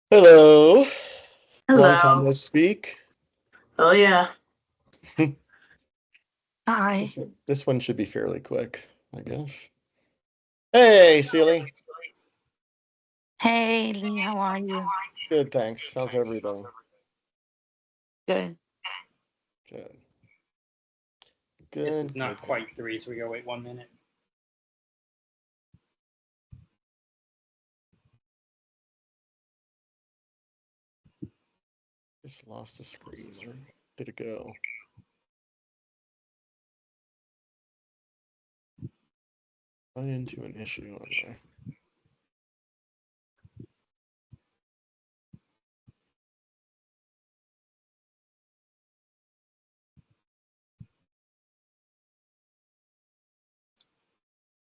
Hello. Long time Hello. no speak. Oh yeah. Hi. This one should be fairly quick, I guess. Hey, Sealy. Hey, Lee, how are you? Good, thanks. How's everything? Good. Good. This Good. is not quite 3, so we gotta wait 1 minute. Just lost the screen. Where did it go? Run into an issue on there.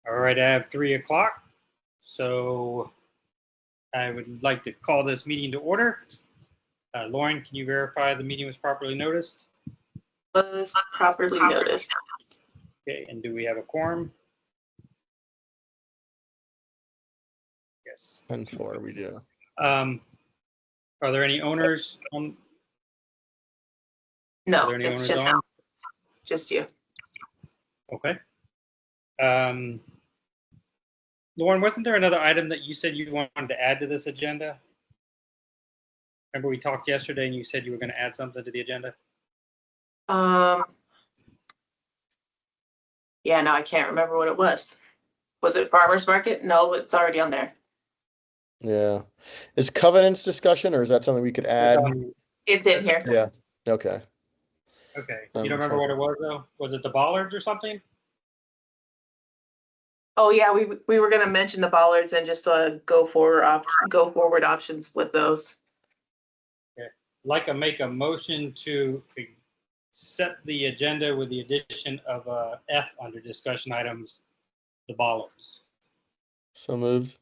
All right, I have 3 o'clock, so I would like to call this meeting to order. Lauren, can you verify the meeting was properly noticed? Was properly noticed. Okay, and do we have a quorum? Yes. 10-4, we do. Are there any owners on? Are No, there any it's owners on? just you. Okay. Lauren, wasn't there another item that you said you wanted to add to this agenda? Remember we talked yesterday and you said you were going to add something to the agenda? Yeah, no, I can't remember what it was. Was it farmer's market? No, it's already on there. Yeah. Is covenants discussion, or is that something we could add? It's in here. Yeah. Okay. Okay. You don't remember what it was though? Was it the bollards or something? Oh yeah, we were gonna mention the bollards and just go forward options with those. Okay. Like to make a motion to set the agenda with the addition of F under discussion items, the bollards. So moved.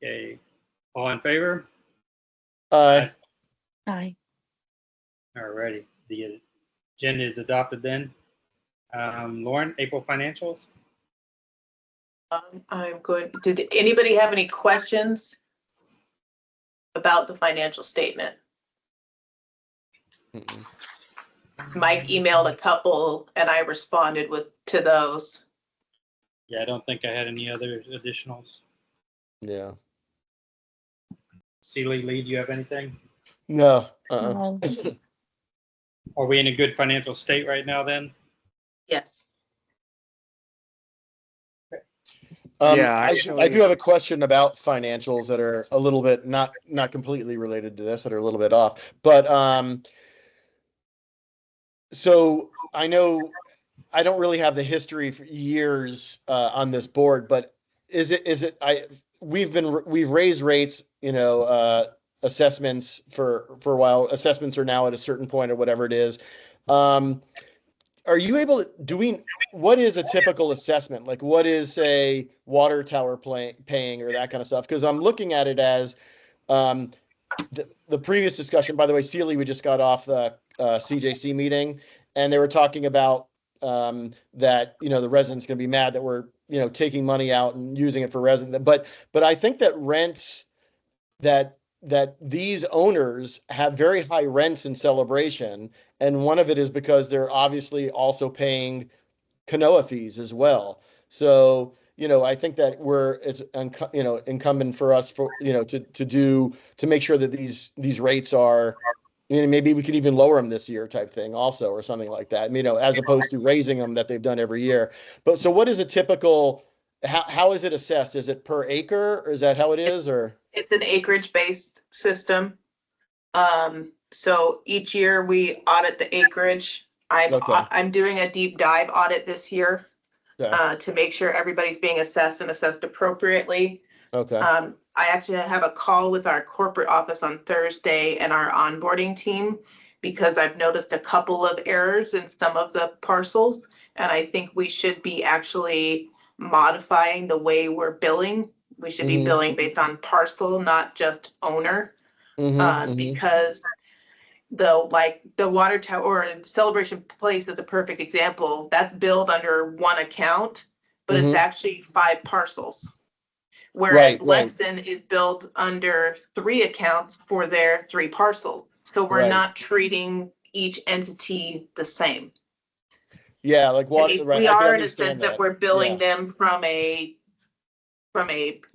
Okay. All in favor? Aye. Hi. All righty. The agenda is adopted then. Lauren, April financials? I'm good. Did anybody have any questions about the financial statement? Mm-mm. Mike emailed a couple and I responded to those. Yeah, I don't think I had any other additionals. Yeah. Sealy, Lee, do you have anything? No. No. Are we in a good financial state right now then? Yes. Yeah, I do have a question about financials that are a little bit not completely related to this, that are a little bit off. But so I know I don't really have the history for years on this board, but we've raised rates, assessments for a while. Assessments are now at a certain point or whatever it is. Are you able to what is a typical assessment? Like what is a water tower paying or that kind of stuff? Because I'm looking at it as the previous discussion, by the way, Sealy, we just got off the CJC meeting and they were talking about that, the residents going to be mad that we're, taking money out and using it for resident. But I think that rents that these owners have very high rents in Celebration. And one of it is because they're obviously also paying CNOA fees as well. So, I think that it's incumbent for us to make sure that these rates are, maybe we could even lower them this year type thing also, or something like that, as opposed to raising them that they've done every year. But so what is a typical, how is it assessed? Is it per acre, or is that how it is, or? It's an acreage based system. So each year we audit the acreage. I'm doing a deep dive audit this year to make sure everybody's being assessed and assessed appropriately. Okay. I actually have a call with our corporate office on Thursday and our onboarding team because I've noticed a couple of errors in some of the parcels. And I think we should be actually modifying the way we're billing. We should be billing based on parcel, not just owner. Because the water tower or Celebration Place is a perfect example. That's billed under one account, but it's Mhm. actually 5 parcels. Whereas Right, right. Lexington is billed under 3 accounts for their 3 parcels. So we're Right. not treating each entity the same. Yeah, like I water, mean, right, we I can are in a understand sense that that. we're billing Yeah. them from a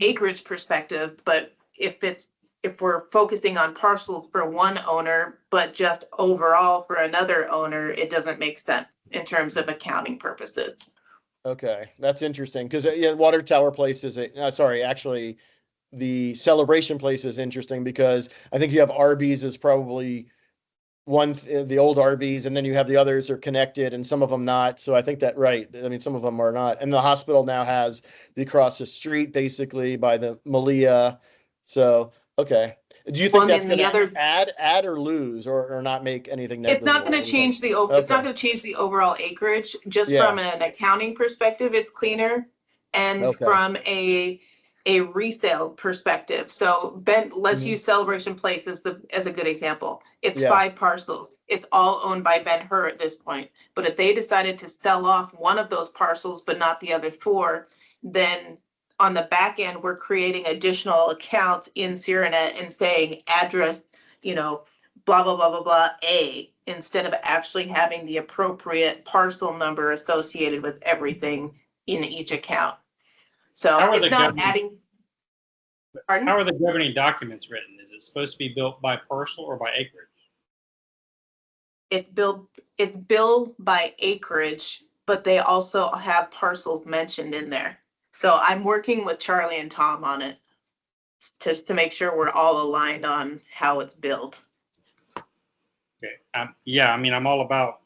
acreage perspective, but if we're focusing on parcels for one owner, but just overall for another owner, it doesn't make sense in terms of accounting purposes. Okay, that's interesting because yeah, Water Tower Place is sorry, actually, the Celebration Place is interesting because I think you have Arby's is probably the old Arby's, and then you have the others are connected, and some of them not. So I think that right. I mean, some of them are not, and the hospital now has the across the street basically by the Malia. So okay, do you think Well, and that's then going the to other, add or lose or not make anything it's not negligible? gonna What do you think? change it's not Okay, gonna change the overall acreage, just yeah, from an accounting perspective, it's cleaner. And okay, from a resale perspective. So Ben, let's Mhm. use Celebration Place as a good example. It's Yeah, 5 parcels. It's all owned by Ben Hur at this point. But if they decided to sell off one of those parcels, but not the other 4, then on the back end, we're creating additional accounts in Syrinet and saying address, you know, blah, blah, blah, blah, blah, A, instead of actually having the appropriate parcel number associated with everything in each account. So How are it's the not governing, adding, how pardon? are the governing documents written? Is it supposed to be built by parcel or by acreage? It's billed by acreage, but they also have parcels mentioned in there. So I'm working with Charlie and Tom on it just to make sure we're all aligned on how it's billed. Okay. Yeah, I mean, I'm all about,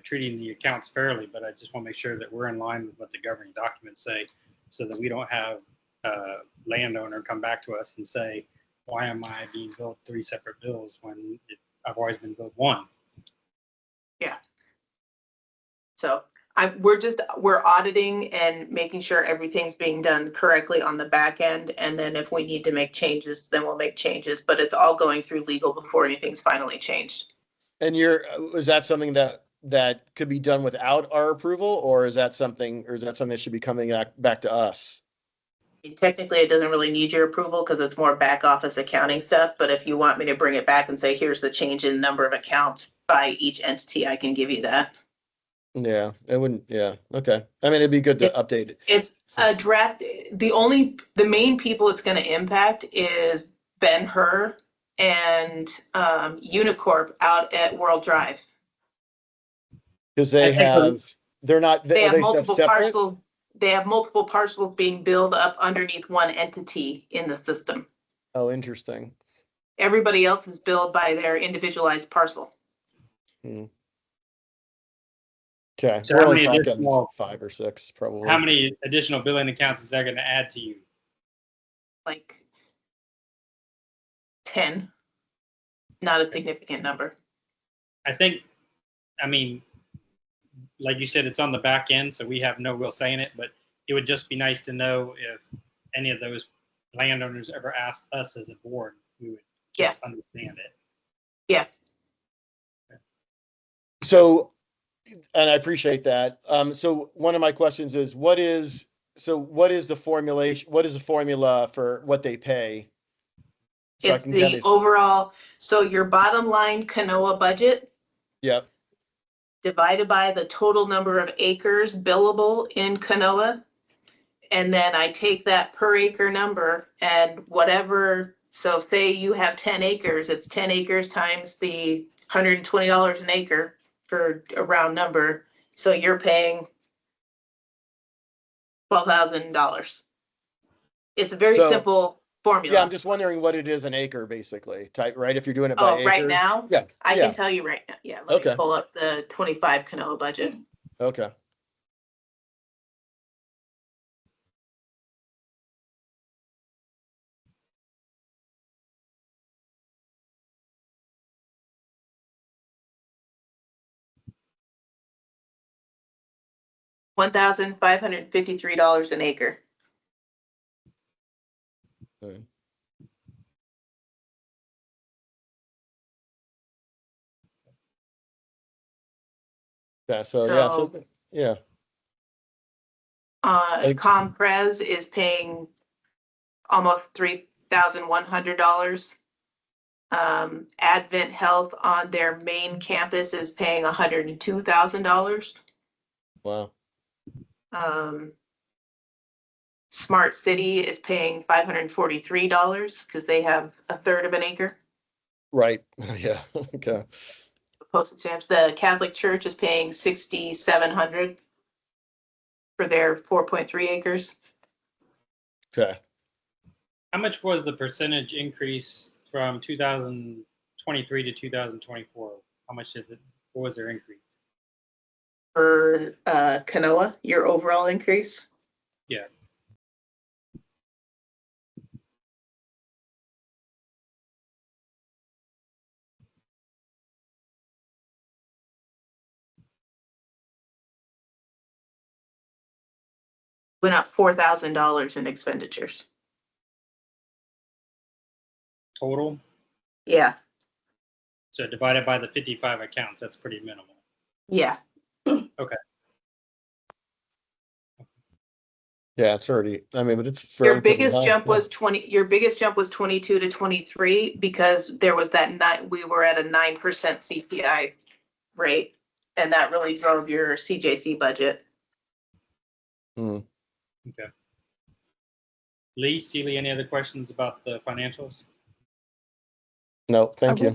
treating the accounts fairly, but I just want to make sure that we're in line with what the governing documents say so that we don't have a landowner come back to us and say, why am I being billed 3 separate bills when I've always been billed 1? Yeah. So we're auditing and making sure everything's being done correctly on the back end. And then if we need to make changes, then we'll make changes, but it's all going through legal before anything's finally changed. and is that something that could be done without our approval, or is that something that should be coming back to us? Technically, it doesn't really need your approval because it's more back office accounting stuff. But if you want me to bring it back and say, here's the change in number of accounts by each entity, I can give you that. Yeah, it wouldn't. Yeah, okay. I mean, it'd be good to It's update it. it's a draft. The main people it's going to impact is Ben Hur and Unicorp out at World Drive. Because I think they're not, They are have they multiple separate? parcels. They have multiple parcels being billed up underneath one entity in the system. Oh, interesting. Everybody else is billed by their individualized parcel. Hmm. Okay, so. we're How only many talking additional 5 or 6, how probably. many additional billing accounts is that going to add to you? Like 10, not a significant number. I think, I mean, like you said, it's on the back end, so we have no real say in it, but it would just be nice to know if any of those landowners ever asked us as a board, we would Yeah. just understand it. Yeah. So, and I appreciate that. So one of my questions is, what is the formulation? What is the formula for what they pay? So I It's can kind the of, overall, so your bottom line CNOA budget yep. divided by the total number of acres billable in CNOA. And then I take that per acre number and whatever, so say you have 10 acres, it's 10 acres times the $120 an acre for a round number. So you're paying $12,000. It's a very So simple yeah, formula. I'm just wondering what it is an acre, basically. Type, right? If you're doing it by Oh, right acre. now? Yeah. I Yeah. can tell you right now. Yeah, let me Okay. pull up the 25 CNOA budget. Okay. $1,553 an acre. Okay. Yeah. So yeah. So So yeah. Compres is paying almost $3,100. Advent Health on their main campus is paying $102,000. Wow. Smart City is paying $543 because they have a third of an acre. Right. Yeah. Okay. Postage stamps. The Catholic Church is paying $6,700 for their 4.3 acres. Okay. How much was the percentage increase from 2023 to 2024? How much what was their increase? For CNOA, your overall increase? Yeah. Went up $4,000 in expenditures. Total? Yeah, So divided by the 55 accounts, that's pretty minimal. yeah. Okay. Yeah, it's already. I mean, but it's Your relatively biggest high. jump Yeah. was 22 to 23 because there was we were at a 9% CPI rate, and that really drove your CJC budget. Hmm. Okay. Lee, Sealy, any other questions about the financials? No, thank you.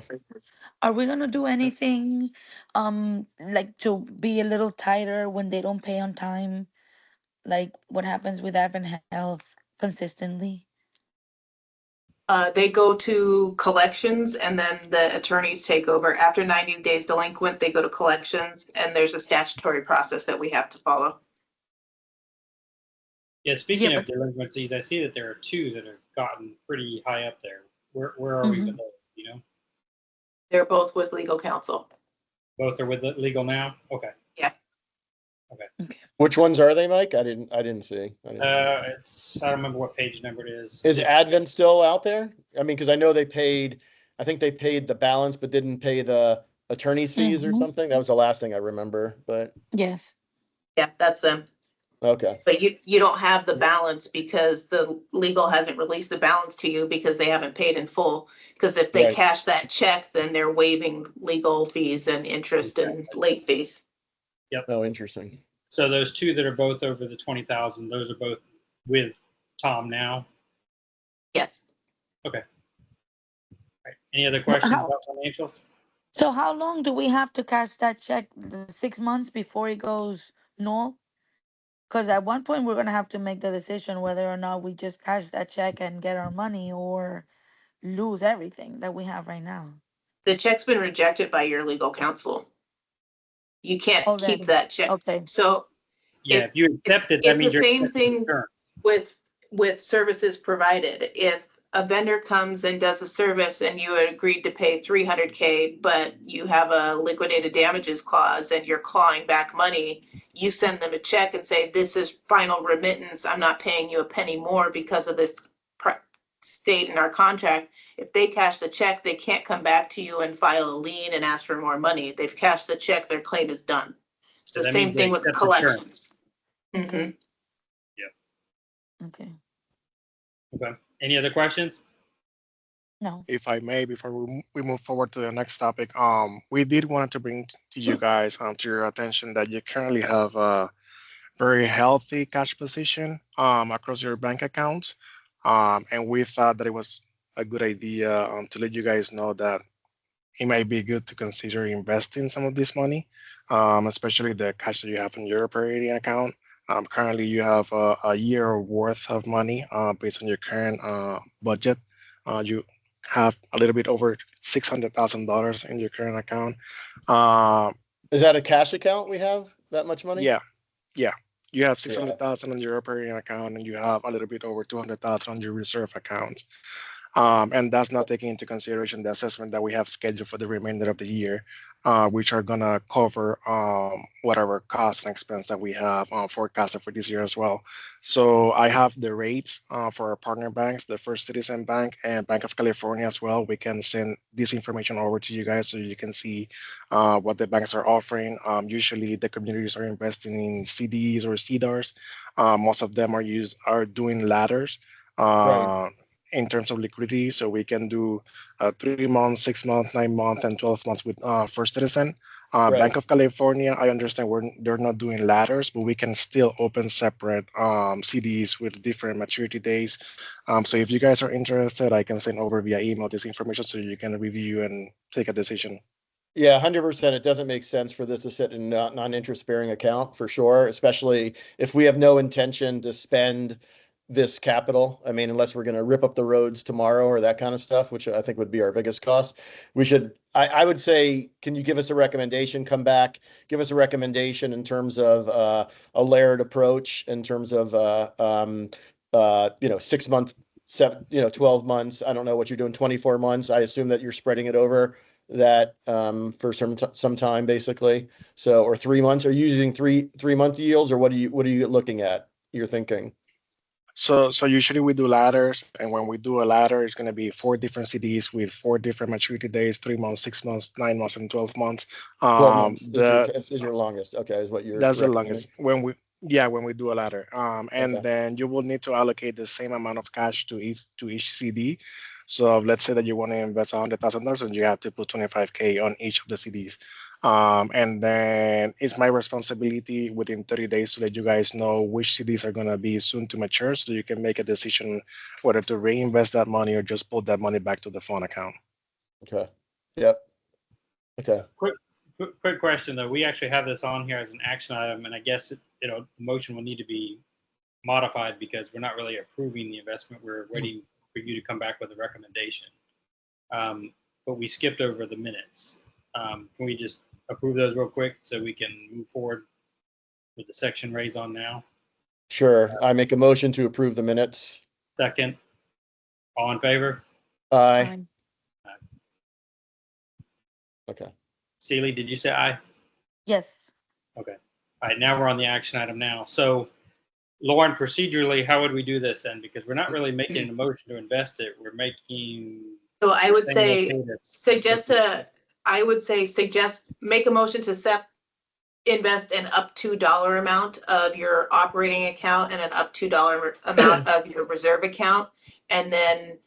Are we gonna do anything, like to be a little tighter when they don't pay on time? Like what happens with Advent Health consistently? They go to collections and then the attorneys take over. After 90 days delinquent, they go to collections and there's a statutory process that we have to follow. Yeah, speaking Yeah, of delinquencies, I see that there are two that have gotten pretty high up there. Where are we with those? You know, They're both with legal counsel. both are with the legal now. Okay. Which ones are they, Mike? I didn't see. I I don't remember what page number it is. Is Advent still out there? I mean, because I know they paid. I think they paid the balance, but didn't pay the attorney's fees or something. That was the last thing I remember. But Yes. Yeah, that's them. okay. But you don't have the balance because the legal hasn't released the balance to you because they haven't paid in full. Because if they Right. cash that check, then they're waiving legal fees and interest and late fees. Oh, interesting. So those two that are both over the 20,000, those are both with Tom now. Yes. Okay. All right. Any other questions How, about financials? so how long do we have to cash that check? 6 months before it goes null? Because at one point we're gonna have to make the decision whether or not we just cash that check and get our money or lose everything that we have right now. The check's been rejected by your legal counsel. You can't keep Already. that check. Okay. So Yeah, if you accept it, that it's the means you're same accepting thing terms. with services provided. If a vendor comes and does a service and you agreed to pay $300K, but you have a liquidated damages clause and you're clawing back money, you send them a check and say, this is final remittance. I'm not paying you a penny more because of this state in our contract. If they cash the check, they can't come back to you and file a lien and ask for more money. They've cashed the check, their claim is done. It's So the that same means they thing with accept the terms. collections. Mhm. Okay. Okay. Any other questions? No. If I may, before we move forward to the next topic, we did want to bring to you guys to your attention that you currently have a very healthy cash position across your bank accounts, and we thought that it was a good idea to let you guys know that it might be good to consider investing some of this money, especially the cash that you have in your operating account. Currently, you have a year worth of money based on your current budget. You have a little bit over $600,000 in your current account. Is that a cash account we have that much money? Yeah, you have Yeah. 600,000 on your operating account, and you have a little bit over 200,000 on your reserve account. And that's not taking into consideration the assessment that we have scheduled for the remainder of the year, which are gonna cover whatever cost and expense that we have forecasted for this year as well. So I have the rates for our partner banks, the First Citizen Bank and Bank of California as well. We can send this information over to you guys so you can see what the banks are offering. Usually the communities are investing in CDs or CDARs. Most of them are doing ladders. Right. In terms of liquidity, so we can do 3 months, 6 months, 9 months, and 12 months with First Citizen. Bank Right. of California, I understand they're not doing ladders, but we can still open separate CDs with different maturity days. So if you guys are interested, I can send over via email this information so you can review and take a decision. Yeah, 100%. It doesn't make sense for this to sit in a non-interest bearing account for sure, especially if we have no intention to spend this capital. I mean, unless we're going to rip up the roads tomorrow or that kind of stuff, which I think would be our biggest cost. We should, I would say, can you give us a recommendation? Come back, give us a recommendation in terms of a layered approach, in terms of 6 month, 7, 12 months. I don't know what you're doing, 24 months. I assume that you're spreading it over that for some time basically. So, or 3 months. Are you using 3 month yields, or what are you looking at? You're thinking. So usually we do ladders, and when we do a ladder, it's going to be 4 different CDs with 4 different maturity days: 3 months, 6 months, 9 months, and 12 months. 12 months The is your longest. Okay, is what you're That's the recommending. longest when we do a ladder. And Okay. then you will need to allocate the same amount of cash to each CD. So let's say that you want to invest $100,000 and you have to put 25K on each of the CDs. And then it's my responsibility within 30 days to let you guys know which CDs are going to be soon to mature, so you can make a decision whether to reinvest that money or just put that money back to the fund account. Okay. Yep. Okay. Quick question though. We actually have this on here as an action item, and I guess the motion will need to be modified because we're not really approving the investment. We're waiting for you to come back with a recommendation. But we skipped over the minutes. Can we just approve those real quick so we can move forward with the section raised on now? Sure. I make a motion to approve the minutes. Second. All in favor? Aye. Fine. Okay. Seeley, did you say aye? Yes. Okay. All right, now we're on the action item now. So, Lauren, procedurally, how would we do this then? Because we're not really making a motion to invest it. We're making. So I would say suggest make a motion to invest an up to dollar amount of your operating account and an up to dollar amount of your reserve account. And then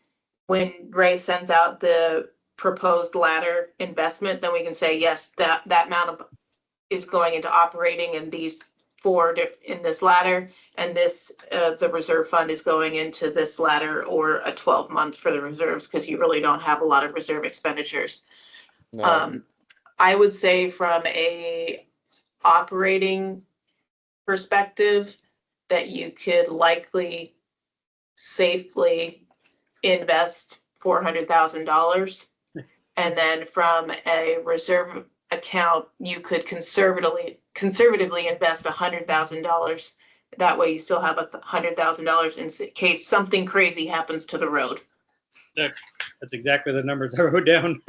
when Ray sends out the proposed ladder investment, then we can say, yes, that amount is going into operating, and these 4 in this ladder, and this the reserve fund is going into this ladder, or a 12-month for the reserves, because you really don't have a lot of reserve expenditures. No. I would say from a operating perspective that you could likely safely invest $400,000. And then from a reserve account, you could conservatively invest $100,000. That way you still have $100,000 in case something crazy happens to the road. That's exactly the numbers I wrote down.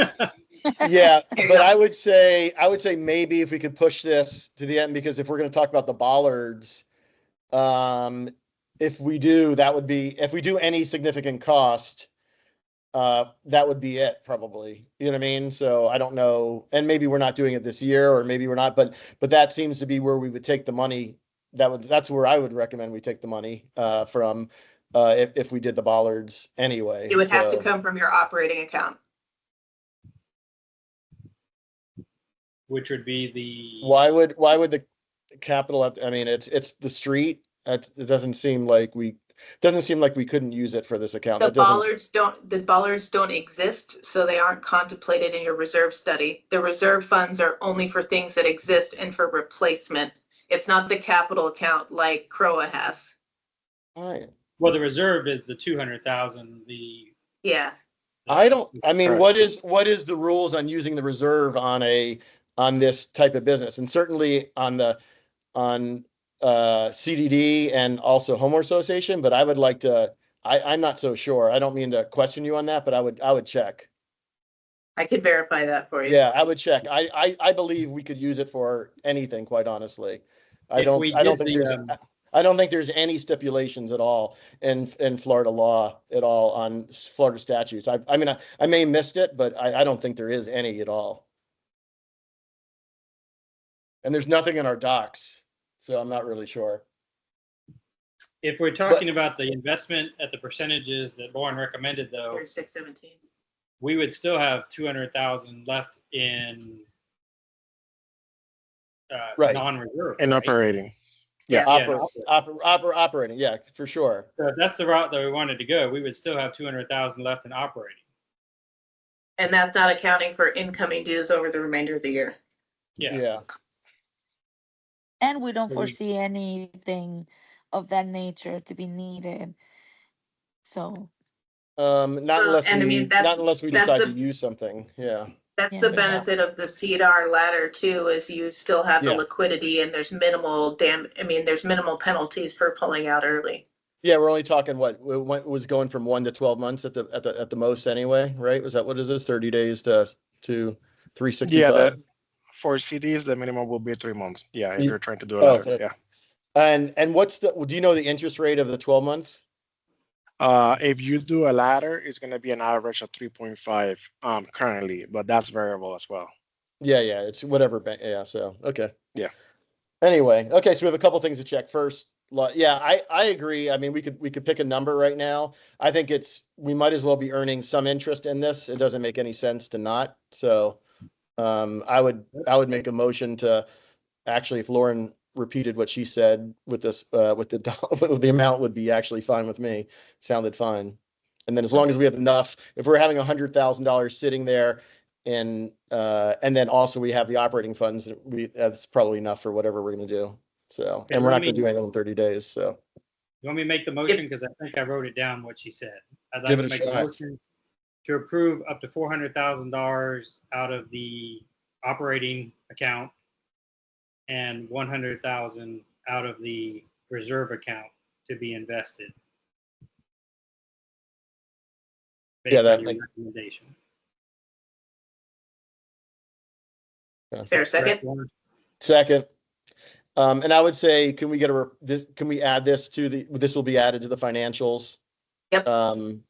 Yeah, but I would say maybe if we could push this to the end, because if we're going to talk about the bollards, if we do any significant cost, that would be it probably. You know what I mean? So I don't know, and maybe we're not doing it this year, or maybe we're not, but that seems to be where we would take the money. That's where I would recommend we take the money from if we did the bollards anyway. It would have to come from your operating account. Which would be the. Why would the capital I mean, it's the street. It doesn't seem like we couldn't use it for this account. The bollards don't exist, so they aren't contemplated in your reserve study. The reserve funds are only for things that exist and for replacement. It's not the capital account like CNOA has. Right. Well, the reserve is the 200,000. Yeah. I mean, Right. what is the rules on using the reserve on this type of business, and certainly on CDD and also homeowner association, but I I'm not so sure. I don't mean to question you on that, but I would check. I could verify that for you. Yeah, I would check. I believe we could use it for anything, quite honestly. I If don't we I don't did think the, there's I don't think there's any stipulations at all in Florida law at all on Florida statutes. I mean I may have missed it, but I don't think there is any at all. And there's nothing in our docs, so I'm not really sure. if we're talking about the investment at the percentages that Lauren recommended, though, 3617. we would still have 200,000 left in Right. non-reserve. In right? operating. Yeah. Operating, yeah, for sure. So if that's the route that we wanted to go, we would still have 200,000 left in operating. And that's not accounting for incoming dues over the remainder of the year. Yeah. And we don't So we- foresee anything of that nature to be needed. So, Not Well, unless and I we mean, that's- not unless we that's decide the- to use something. Yeah. That's Yeah. the benefit of the CDR ladder too, is you still have the Yeah. liquidity and there's minimal there's minimal penalties for pulling out early. Yeah, we're only talking what was going from 1 to 12 months at the most anyway, right? Was that what is this? 30 days to 365? Yeah, for CDs, the minimum will be 3 months. Yeah, if You- you're trying to do a oh, ladder. okay. Yeah. And do you know the interest rate of the 12 months? If you do a ladder, it's going to be an average of 3.5 currently, but that's variable as well. Yeah, it's whatever bank. Yeah, so okay. Yeah. Anyway, okay, so we have a couple things to check. First, yeah, I agree. I mean, we could pick a number right now. I think we might as well be earning some interest in this. It doesn't make any sense to not. So, I would make a motion to actually, if Lauren repeated what she said with this, with the amount would be actually fine with me. Sounded fine. And then as long as we have enough, if we're having $100,000 sitting there and then also we have the operating funds, that's probably enough for whatever we're going to do. So, Okay, and we're let not going me- to do anything in 30 days. So You want me to make the motion? Because I think I wrote it down what she said. I'd like Give to it a make a shot. motion to approve up to $400,000 out of the operating account and 100,000 out of the reserve account to be invested. Yeah, Based that on your make- recommendation. Is there a second? second. And I would say, can we add this this will be added to the financials? Yep.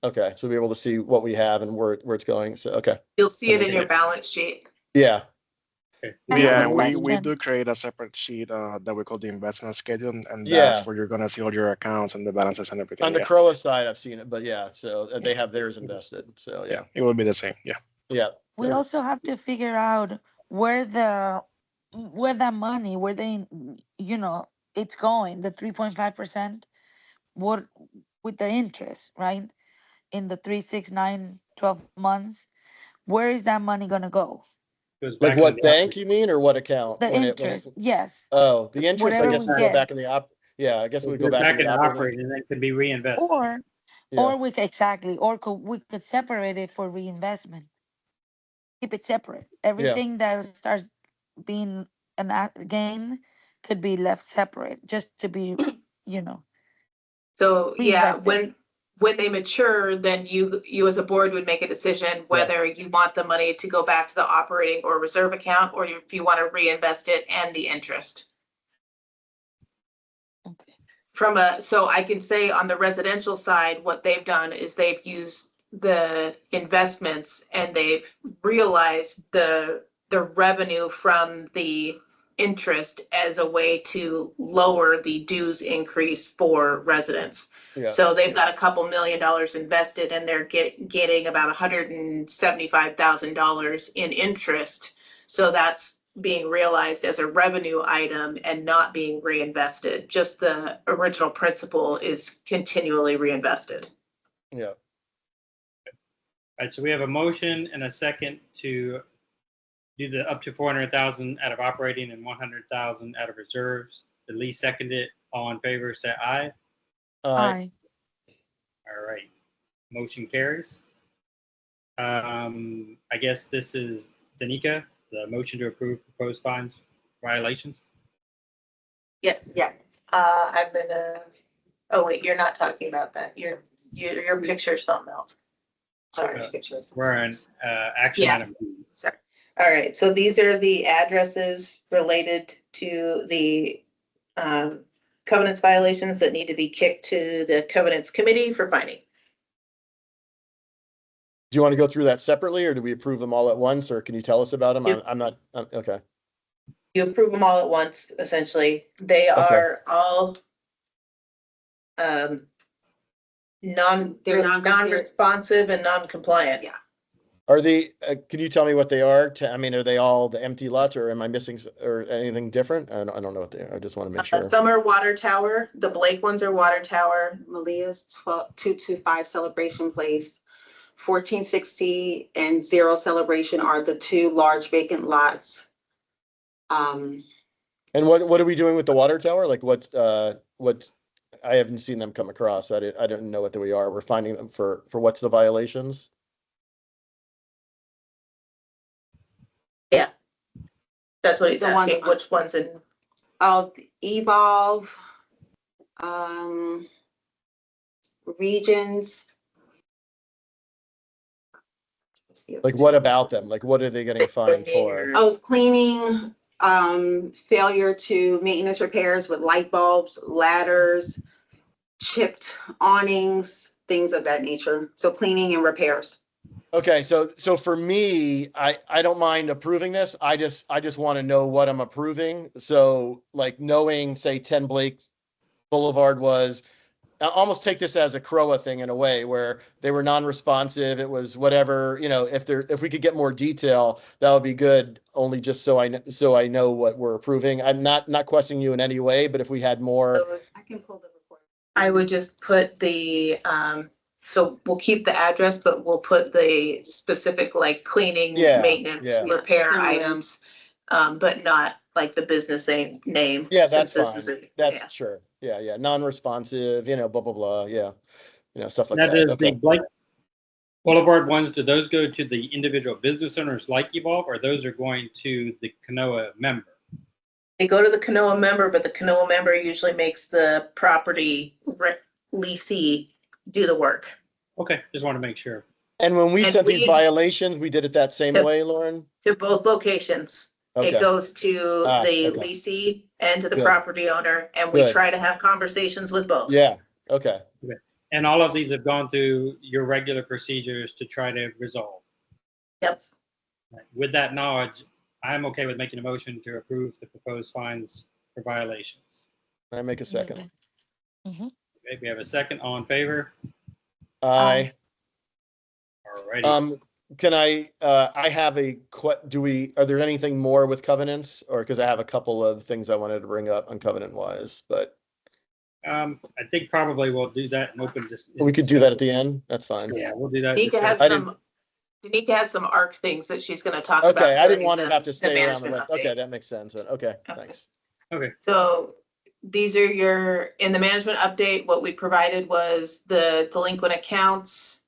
Okay, so we'll be able to see what we have and where it's going. So, okay. You'll see it in Okay. your balance sheet. Yeah. Okay. I have Yeah, a and we question. do create a separate sheet that we call the investment schedule, and Yeah. that's where you're going to see all your accounts and the balances and everything. On the Yeah. CROA side, I've seen it, but yeah, so they have theirs invested. So, yeah. Yeah, it will be the same. Yeah. Yeah. We also have to figure out where that money, where it's going, the 3.5%, what with the interest, right? In the 3, 6, 9, 12 months, where is that money gonna go? Goes Like back what into the bank you mean, or what account? The interest, yes. Oh, the interest, I Whatever guess we would go get. back in yeah, I guess operating. we It go goes back in the operating. operating and then can be reinvested. Yeah. Or we could separate it for reinvestment. Keep it separate. Everything that starts being an gain could be left separate, just to be, So yeah, Reinvested. when they mature, then you as a board would make a decision whether you want the money to go back to the operating or reserve account, or if you want to reinvest it and the interest. okay. So I can say on the residential side, what they've done is they've used the investments and they've realized the revenue from the interest as a way to lower the dues increase for residents. Yeah. So they've got a couple $1 million invested and they're getting about $175,000 in interest. So that's being realized as a revenue item and not being reinvested. Just the original principal is continually reinvested. Yeah. All right, so we have a motion and a second to do the up to 400,000 out of operating and 100,000 out of reserves. At least second it. All in favor, say aye. Aye. All right. Motion carries. I guess this is Danica, the motion to approve proposed fines violations. Yes. Yeah. I'm gonna, oh wait, you're not talking about that. Your picture's something else. Sorry, Uh, pictures. We're in action Yeah. item B. Sorry. All right, so these are the addresses related to the covenants violations that need to be kicked to the covenants committee for finding. Do you want to go through that separately, or do we approve them all at once, or can you tell us about them? Yep. I'm not, okay. You approve them all at once, essentially. They are all they're non-responsive and non-compliant. Yeah. Are they, can you tell me what they are? I mean, are they all the empty lots, or am I missing or anything different? I don't know what they are. I just want to make sure. Some are water tower. The Blake ones are water tower. Malia's 225 Celebration Place, 1460 and 0 Celebration are the 2 large vacant lots. And what are we doing with the water tower? Like what, I haven't seen them come across. I didn't know what we are. We're finding them for what's the violations? Yeah. That's what he's The one- asking, which ones in, Evolve, Regions. Like what about them? Like what are they getting fined for? I was cleaning, failure to maintenance repairs with light bulbs, ladders, chipped awnings, things of that nature. So cleaning and repairs. Okay, so for me, I don't mind approving this. I just want to know what I'm approving. So like knowing, say, 10 Blake Boulevard was, I almost take this as a CROA thing in a way where they were non-responsive. It was whatever, if we could get more detail, that would be good. Only just so I know what we're approving. I'm not questioning you in any way, but if we had more, I can pull the report. I would just put the, so we'll keep the address, but we'll put the specific like cleaning, Yeah, maintenance, yeah. repair Yeah. items, but not like the business name. yeah, that's since fine. this is That's yeah. sure. Yeah. Non-responsive, blah, blah, blah. Yeah. Stuff like Now, that. does Okay. the Blake Boulevard ones, do those go to the individual business owners like Evolve, or those are going to the CNOA member? They go to the CNOA member, but the CNOA member usually makes the property leasee do the work. Okay, just want to make sure. And when we And sent these we- violations, we did it that same Yep. way, Lauren? To both locations. Okay. It goes to the okay. leasee and to the Good. property owner, and we Good. try to have conversations with both. Yeah. Okay. And all of these have gone through your regular procedures to try to resolve. Yep. Right. With that knowledge, I'm okay with making a motion to approve the proposed fines for violations. I make a second. Okay, we have a second. All in favor? Aye. Alrighty. Can I have are there anything more with covenants, or because I have a couple of things I wanted to bring up on covenant wise, but I think probably we'll do that and open this. we could do that at the end. That's fine. Yeah, we'll do that. Danica has some ARC things that she's gonna talk about. Okay, I didn't during want her to have to the stay around the management rest. Okay, update. that makes sense. Okay, thanks. Okay. So these are in the management update, what we provided was the delinquent accounts,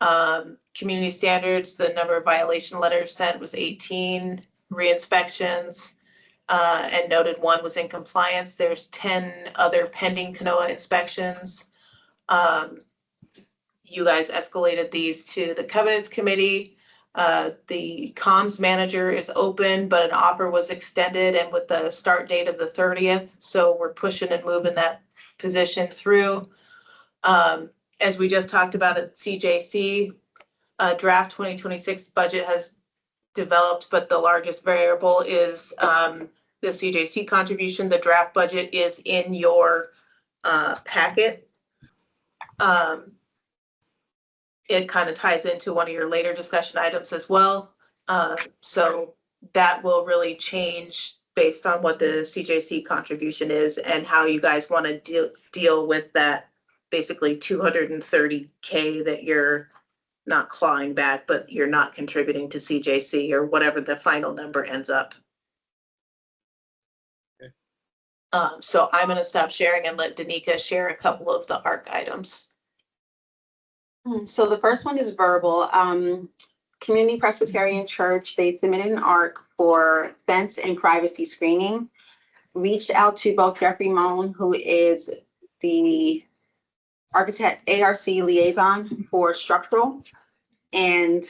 community standards, the number of violation letters sent was 18, re-inspections, and noted 1 was in compliance. There's 10 other pending CNOA inspections. You guys escalated these to the covenants committee. The comms manager is open, but an offer was extended and with the start date of the 30th. So we're pushing and moving that position through. As we just talked about at CJC, draft 2026 budget has developed, but the largest variable is the CJC contribution. The draft budget is in your packet. It kind of ties into one of your later discussion items as well. So that will really change based on what the CJC contribution is and how you guys want to deal with that basically 230K that you're not clawing back, but you're not contributing to CJC or whatever the final number ends up. Okay. So I'm gonna stop sharing and let Danica share a couple of the ARC items. So the first one is verbal. Community Presbyterian Church, they submitted an ARC for fence and privacy screening. Reached out to both Jeffrey Moan, who is the architect ARC liaison for structural. And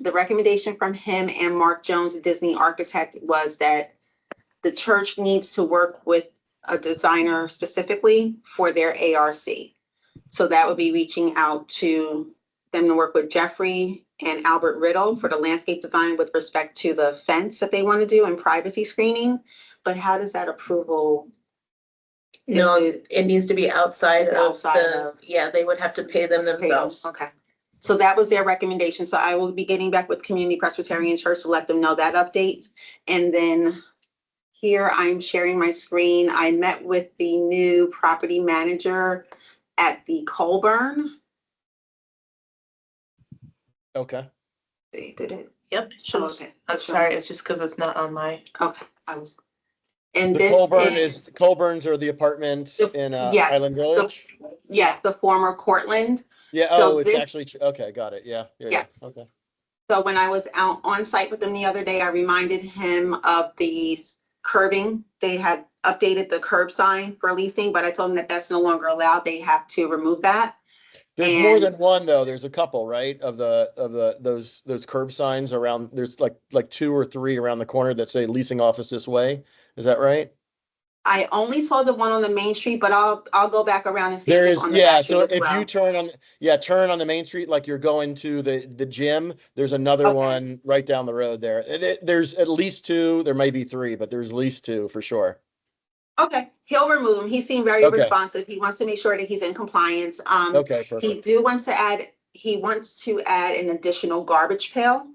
the recommendation from him and Mark Jones, the Disney architect, was that the church needs to work with a designer specifically for their ARC. So that would be reaching out to them to work with Jeffrey and Albert Riddle for the landscape design with respect to the fence that they want to do and privacy screening. But how does that approval? No, it needs to be outside of Yeah, they would have to pay them themselves. Okay. So that was their recommendation. So I will be getting back with Community Presbyterian Church to let them know that update. And then here I'm sharing my screen. I met with the new property manager at the Colburn. Okay. They did it. Yep. it shows. Okay. I'm sorry, it's just because it's not on my. Okay, I was. And The this Colburns are the apartments in yes, Island Village? Yes, the former Cortland. Yeah, So it's this- actually, okay, got it. Yeah. Yes. Okay. So when I was out on site with them the other day, I reminded him of the curbing. They had updated the curb sign for leasing, but I told him that that's no longer allowed. They have to remove that. There's more And- than one though. There's a couple, right? Of those curb signs around, there's like 2 or 3 around the corner that say leasing office this way. Is that right? I only saw the one on the main street, but I'll go back around and see. There if it's is, on the yeah, back so street as if well. you turn on the main street, like you're going to the gym, there's another Okay. one right down the road there. There's at least 2, there may be 3, but there's at least 2 for sure. Okay, he'll remove them. He seemed very Okay. responsive. He wants to make sure that he's in compliance. Okay, perfect. He wants to add an additional garbage pail.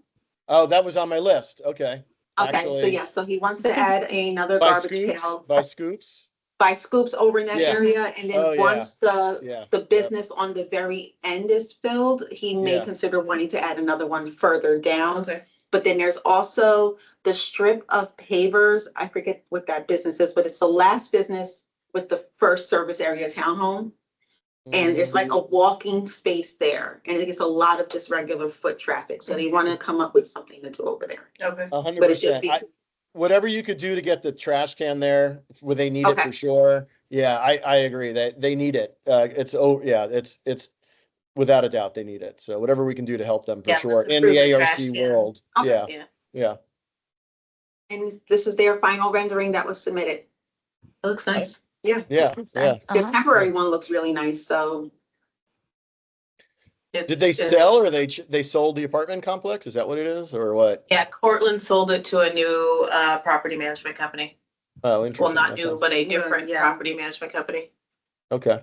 Oh, that was on my list. Okay. Okay, so Actually- yes, so he wants to add another By garbage scoops, pail by scoops. by scoops over in that Yeah. area. And Oh, then yeah. once Yeah. the yeah. business on the very end is filled, he may Yeah. consider wanting to add another one further down. Okay. But then there's also the strip of pavers. I forget what that business is, but it's the last business with the first service area townhome. And there's like a walking space there, and it gets a lot of just regular foot traffic. So they want to come up with something to do over there. Okay. 100%. But it's just Whatever you could do to get the trash can there where they need it Okay. for sure. Yeah, I agree that they need it. It's without a doubt they need it. So whatever we can do to help them for Yeah, sure let's in the improve the trash ARC can. world. Okay. Yeah, Yeah. yeah. And this is their final rendering that was submitted. It looks nice. Yeah, It's yeah. nice. The Uh-huh. temporary one looks really nice, so Did they sell or they sold the apartment complex? Is that what it is or what? Yeah, Cortland sold it to a new property management company. Oh, interesting. Well, not new, Okay. but a different Yeah. property management company. Okay.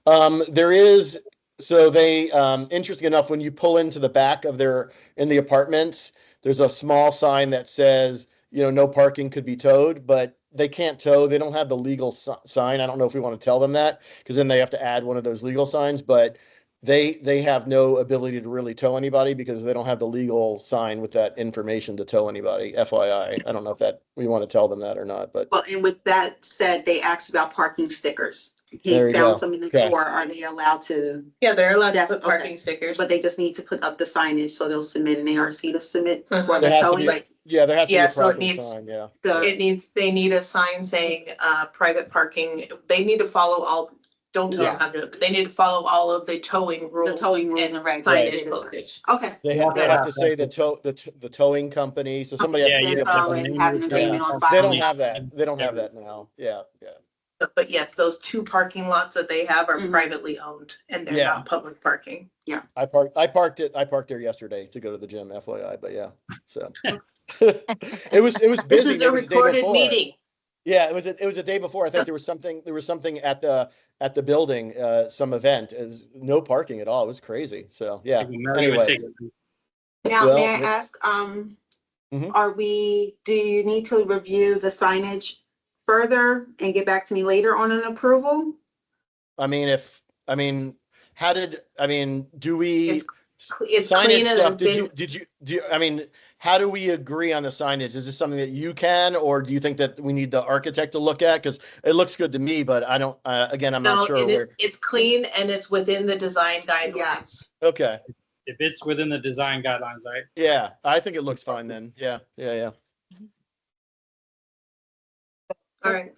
There is, so they, interesting enough, when you pull into the back of in the apartments, there's a small sign that says, no parking could be towed, but they can't tow. They don't have the legal sign. I don't know if we want to tell them that, because then they have to add one of those legal signs, but they have no ability to really tow anybody because they don't have the legal sign with that information to tow anybody, FYI. I don't know if we want to tell them that or not, but. well, and with that said, they asked about parking stickers. He There you found go. some in the Okay. door. Are they allowed to? Yeah, they're allowed to That's put parking okay. stickers. But they just need to put up the signage, so they'll submit an ARC to submit for Uh-huh. the There has to towing. be, yeah, there has to be Yeah, a so it proper needs- sign, yeah. They need a sign saying, private parking. They need to follow don't tell them how to, they need to follow all of the towing rules. The towing rules and Signage regulations. postage. Okay. They have to say the towing company, so somebody has Yeah, to you be have able to to. And have an agreement on file. They don't have that. They don't have that now. Yeah, yeah. But yes, those 2 parking lots that they have are Mhm. privately owned and they're Yeah. not public parking. I parked there yesterday to go to the gym, FYI, but yeah, so. It was busy. This is maybe a it was the day recorded before. meeting. Yeah, it was a day before. I think there was something at the building, some event. Is no parking at all. It was crazy. So yeah. Anyway, Now, Well, may I we- ask, Mhm. do you need to review the signage further and get back to me later on an approval? do we? It's Signage clean stuff, and how do we agree on the signage? Is this something that you can, or do you think that we need the architect to look at? Because it looks good to me, but I don't, again, I'm not sure where. it's clean and it's within the design guidelines. Okay, If it's within the design guidelines, yeah, I think it looks fine then. Yeah. All right.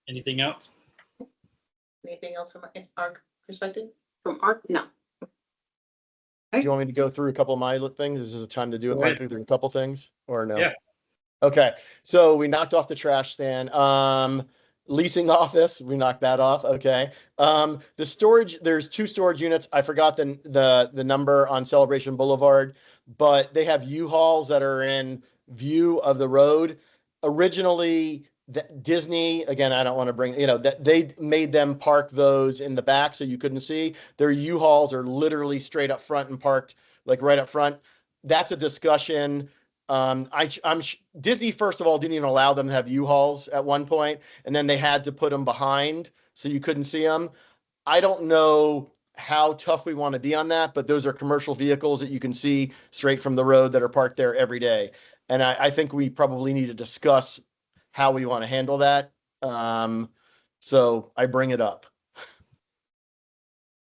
anything else? Anything else from our perspective? From our, no. Do you want me to go through a couple of my things? This is a time to do it. Go Mike, ahead. through a couple things or no? Yeah. Okay, so we knocked off the trash stand. Leasing office, we knocked that off. Okay. The storage, there's 2 storage units. I forgot the number on Celebration Boulevard, but they have U-Hauls that are in view of the road. Originally, Disney, again, I don't want to bring, that they made them park those in the back so you couldn't see. Their U-Hauls are literally straight up front and parked like right up front. That's a discussion. Disney, first of all, didn't even allow them to have U-Hauls at one point, and then they had to put them behind so you couldn't see them. I don't know how tough we want to be on that, but those are commercial vehicles that you can see straight from the road that are parked there every day. And I think we probably need to discuss how we want to handle that. So I bring it up.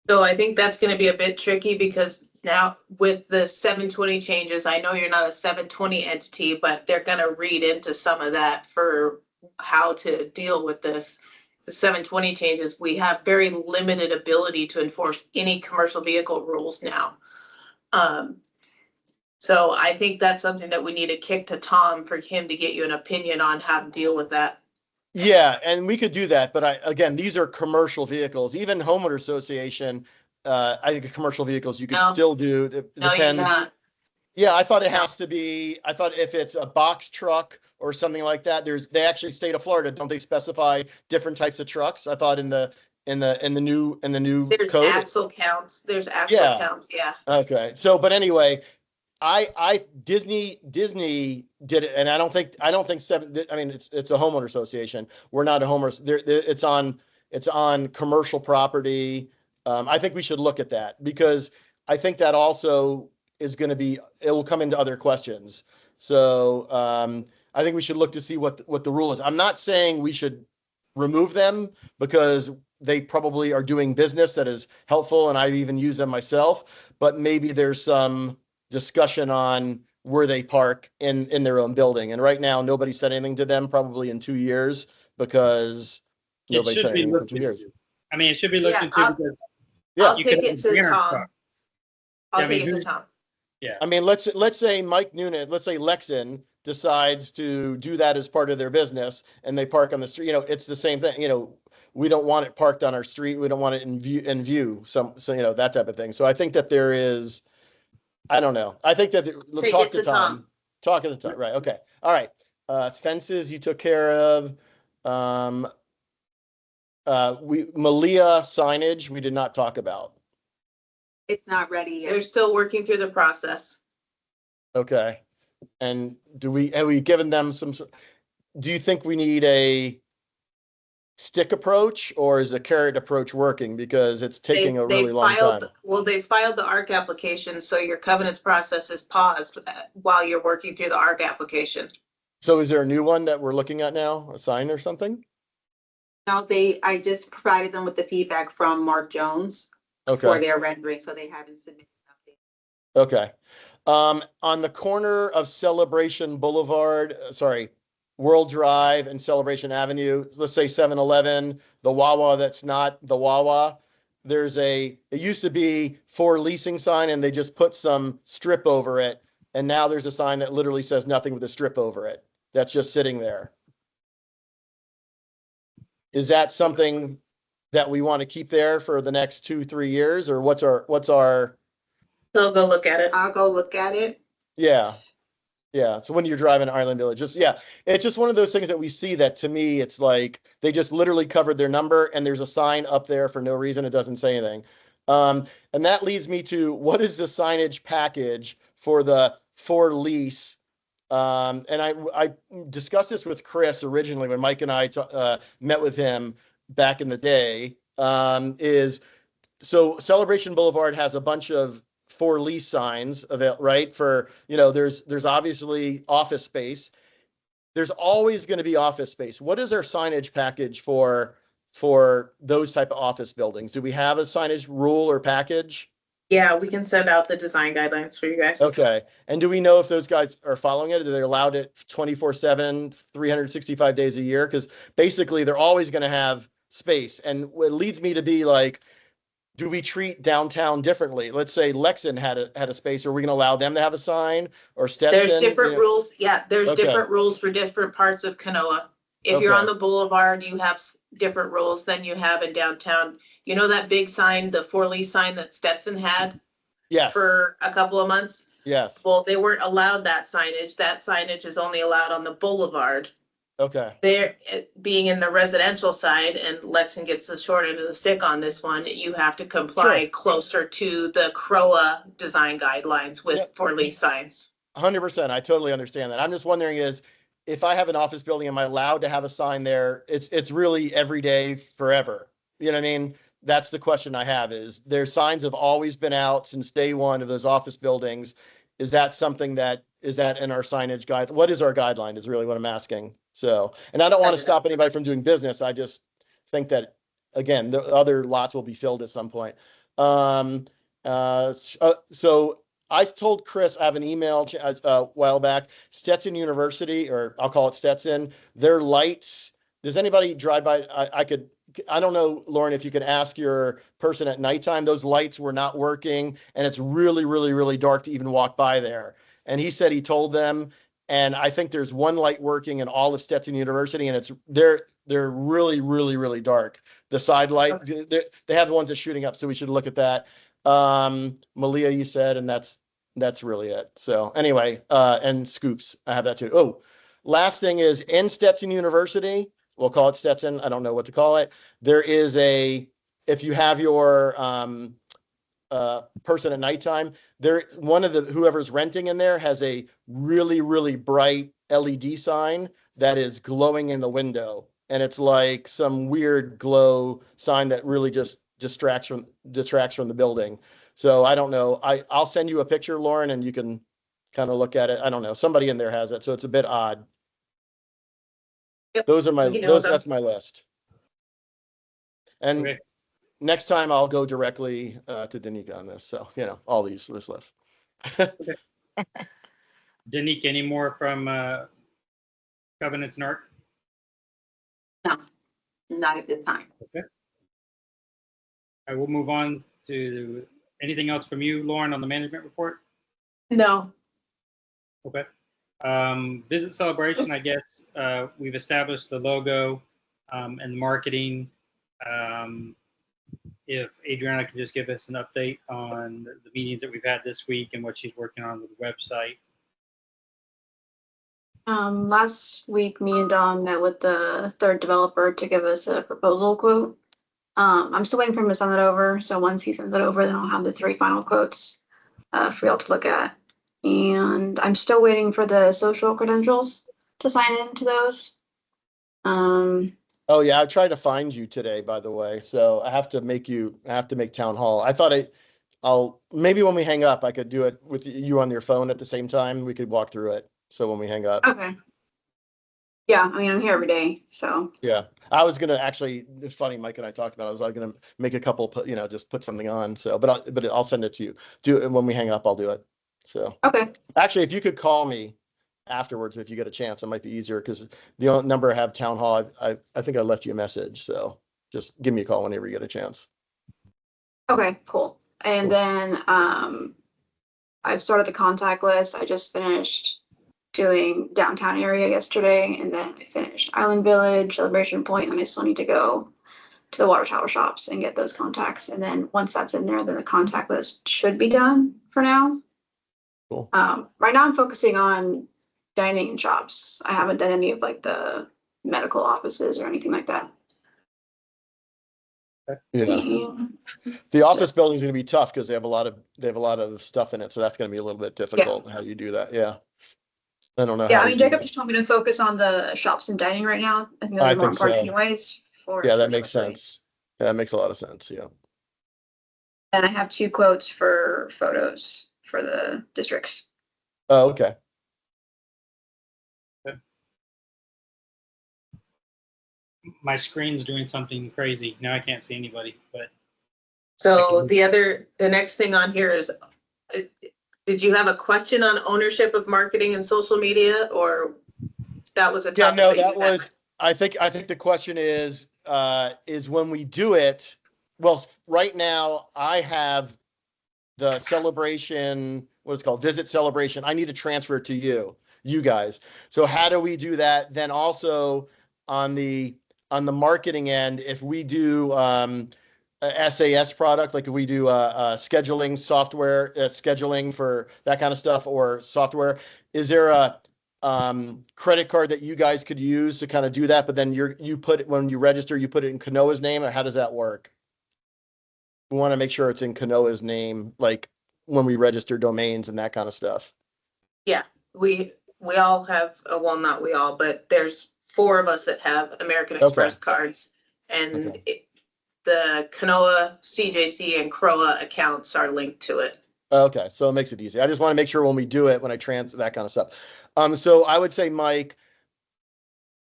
So I think that's gonna be a bit tricky because now with the 720 changes, I know you're not a 720 entity, but they're gonna read into some of that for how to deal with this. The 720 changes, we have very limited ability to enforce any commercial vehicle rules now. So I think that's something that we need to kick to Tom for him to get you an opinion on how to deal with that. Yeah, and we could do that, but again, these are commercial vehicles. Even homeowner association, I think commercial vehicles you could No. still do. It No, you depends. cannot. Yeah, I thought it has to be. I thought if it's a box truck or something like that, they actually state of Florida, don't they specify different types of trucks? I thought in the new There's code. axle counts, there's axle Yeah. counts, yeah. Okay, so but anyway, Disney did it, and I don't think I mean, it's a homeowner association. We're not a homeowner. It's on commercial property. I think we should look at that because I think that also is going to be, it will come into other questions. So I think we should look to see what the rule is. I'm not saying we should remove them because they probably are doing business that is helpful, and I've even used them myself. But maybe there's some discussion on where they park in their own building. And right now, nobody said anything to them probably in 2 years because It nobody should said be anything for looked 2 years. into. I mean, it should be looked Yeah, into because Yeah. I'll you could take have it a to banner Tom. truck. I'll Yeah, I mean, take it to who- Tom. I mean, let's say Mike Noonan, let's say Lexon decides to do that as part of their business and they park on the street, it's the same thing, we don't want it parked on our street. We don't want it in view, so, that type of thing. So I think that there is, I don't know. I think that let's Take talk it to to Tom. Tom. Talk to the Tom. Right. Okay. All right. Fences you took care of. Malia signage we did not talk about. It's not ready yet. They're still working through the process. Okay. And have we given them do you think we need a stick approach or is a carrot approach working because it's taking a really long time? Well, they filed the ARC application, so your covenants process is paused while you're working through the ARC application. So is there a new one that we're looking at now, a sign or something? No, I just provided them with the feedback from Mark Jones for Okay. their rendering, so they haven't submitted nothing. Okay. On the corner of Celebration Boulevard, World Drive and Celebration Avenue, let's say 7-Eleven, the Wawa that's not the Wawa, it used to be for leasing sign and they just put some strip over it. And now there's a sign that literally says nothing with a strip over it. That's just sitting there. Is that something that we want to keep there for the next 2-3 years, or what's our? They'll go look at it. I'll go look at it. Yeah. Yeah. So when you're driving Island Village, it's just one of those things that we see that to me, it's like they just literally covered their number and there's a sign up there for no reason. It doesn't say anything. And that leads me to what is the signage package for lease? And I discussed this with Chris originally when Mike and I met with him back in the day. So Celebration Boulevard has a bunch of for lease signs right? For, there's obviously office space. There's always going to be office space. What is our signage package for those type of office buildings? Do we have a signage rule or package? Yeah, we can send out the design guidelines for you guys. Okay. And do we know if those guys are following it? Are they allowed it 24/7, 365 days a year? Because basically they're always going to have space. And it leads me to be like, do we treat downtown differently? Let's say Lexington had a space. Are we going to allow them to have a sign, or Stetson? There's different rules. Yeah, there's Okay. different rules for different parts of CNOA. If you're Okay. on the boulevard, you have different rules than you have in downtown. You know that big sign, the 4-leaf sign that Stetson had Yes. for a couple of months? Yes. Well, they weren't allowed that signage. That signage is only allowed on the boulevard. Okay. There, being in the residential side, and Lexington gets the short end of the stick on this one, you have to comply closer to the CNOA design guidelines with 4-leaf signs. 100%. I totally understand that. I'm just wondering is, if I have an office building, am I allowed to have a sign there? It's really every day, forever. You know what I mean? That's the question I have. Is their signs have always been out since day one of those office buildings? Is that something that is that in our signage guide? What is our guideline is really what I'm asking. So, and I don't want to stop anybody from doing business. I just think that, again, the other lots will be filled at some point. So I told Chris, I have an email a while back, Stetson University, or I'll call it Stetson, their lights, does anybody drive by? I don't know, Lauren, if you could ask your person at nighttime, those lights were not working, and it's really, really, really dark to even walk by there. And he said he told them, and I think there's one light working in all of Stetson University, and they're really, really, really dark. The side light, they have the ones that's shooting up, so we should look at that. Malia, you said, and that's really it. So anyway, and Scoops, I have that too. Oh, last thing is in Stetson University, we'll call it Stetson, I don't know what to call it. There is if you have your person at nighttime, whoever's renting in there has a really, really bright LED sign that is glowing in the window. And it's like some weird glow sign that really just detracts from the building. So I don't know. I'll send you a picture, Lauren, and you can kind of look at it. I don't know. Somebody in there has it, so it's a bit odd. Yep. That's my list. And next time I'll go directly to Danica on this. So, all this list. Danica, any more from Covenants NARC? No, not at this time. Okay. I will move on to anything else from you, Lauren, on the management report? No. Okay. Visit celebration, I guess we've established the logo and the marketing. If Adriana can just give us an update on the meetings that we've had this week and what she's working on with the website. Last week, me and Dom met with the third developer to give us a proposal quote. I'm still waiting for him to send it over. So once he sends it over, then I'll have the 3 final quotes for y'all to look at. And I'm still waiting for the social credentials to sign into those. Oh yeah, I tried to find you today, by the way. So I have to make town hall. I thought I'll maybe when we hang up, I could do it with you on your phone at the same time. We could walk through it. So when we hang up. Okay. Yeah, I mean, I'm here every day, so. Yeah, I was gonna actually. It's funny, Mike and I talked about. I was like gonna make a couple, just put something on. So, but I'll send it to you. Do it when we hang up. I'll do it. So. Okay. Actually, if you could call me afterwards, if you get a chance, it might be easier because the only number I have town hall. I think I left you a message. So just give me a call whenever you get a chance. Okay, cool. And then I've started the contact list. I just finished doing downtown area yesterday, and then I finished Island Village, Celebration Point, and I still need to go to the water tower shops and get those contacts. And then once that's in there, then the contact list should be done for now. Cool. Right now I'm focusing on dining shops. I haven't done any of like the medical offices or anything like that. Yeah. The office building is going to be tough because they have a lot of stuff in it, so that's going to be a little bit difficult. How you do that? Yeah. I don't know. Yeah, I mean, Jacob just told me to focus on the shops and dining right now. I think that's more important anyways. Yeah, that makes sense. Yeah, that makes a lot of sense. Yeah. And I have 2 quotes for photos for the districts. Oh, okay. My screen's doing something crazy. Now I can't see anybody, but. So the next thing on here is, did you have a question on ownership of marketing and social media, or that was a topic? Yeah, no, that was, I think the question is, is when we do it. Well, right now I have the celebration, what it's called, visit celebration. I need to transfer it to you guys. So how do we do that? Then also on the marketing end, if we do a SAS product, like if we do scheduling software, scheduling for that kind of stuff, or software, is there a credit card that you guys could use to kind of do that? But then you put it, when you register, you put it in CNOA's name, or how does that work? We want to make sure it's in CNOA's name, like when we register domains and that kind of stuff. Yeah, we all have, well, not we all, but there's 4 of us that have American Express cards. And Okay. the CNOA, CJC, and CROA accounts are linked to it. Okay, so it makes it easy. I just want to make sure when we do it, when I transfer that kind of stuff. So I would say, Mike,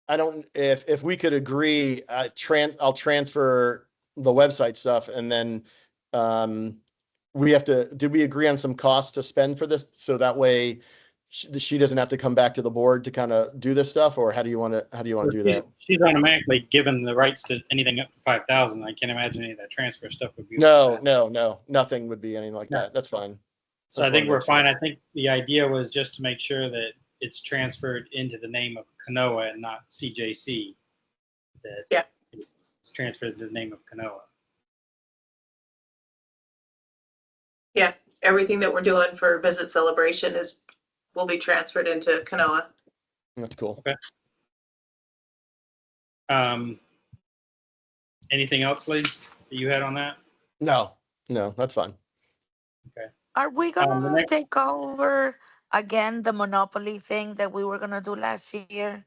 I don't, if we could agree, I'll transfer the website stuff, and then we have to, did we agree on some costs to spend for this? So that way she doesn't have to come back to the board to kind of do this stuff, or how do you want to do that? She's automatically given the rights to anything up to 5,000. I can't imagine any of that transfer stuff would be. No, nothing would be anything like No. that. That's fine. So I think we're fine. I think the idea was just to make sure that it's transferred into the name of CNOA and not CJC. That Yeah. It's transferred to the name of CNOA. Yeah, everything that we're doing for visit celebration will be transferred into CNOA. That's cool. Okay. Anything else, Lee, that you had on that? No, that's fine. Okay. Are we gonna take over again the Monopoly thing that we were gonna do last year?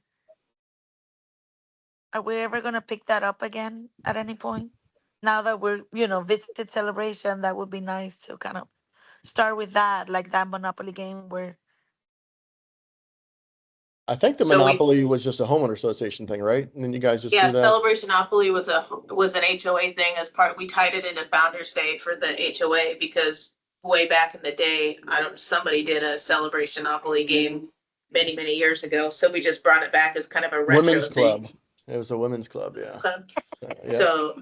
Are we ever gonna pick that up again at any point? Now that we're, visit celebration, that would be nice to kind of start with that, like that Monopoly game where. I think the Monopoly was just a homeowner association thing, right? And then you guys just Yeah, do that. Celebration Monopoly was an HOA thing as part. We tied it into Founders Day for the HOA because way back in the day, somebody did a Celebration Monopoly game many years ago. So we just brought it back as kind of a retro Women's thing. club. It was a women's club, yeah. Yeah. So,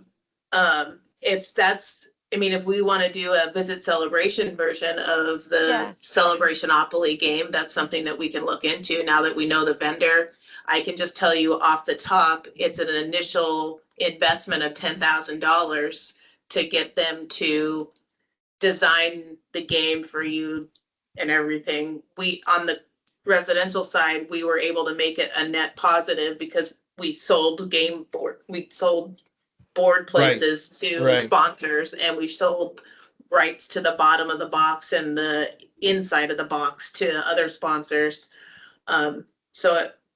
if that's, if we want to do a visit celebration version of the Yes. Celebrationopoly game, that's something that we can look into now that we know the vendor. I can just tell you off the top, it's an initial investment of $10,000 to get them to design the game for you and everything. On the residential side, we were able to make it a net positive because we sold board places to sponsors, and we sold rights to the bottom of the box and the inside of the box to other sponsors. And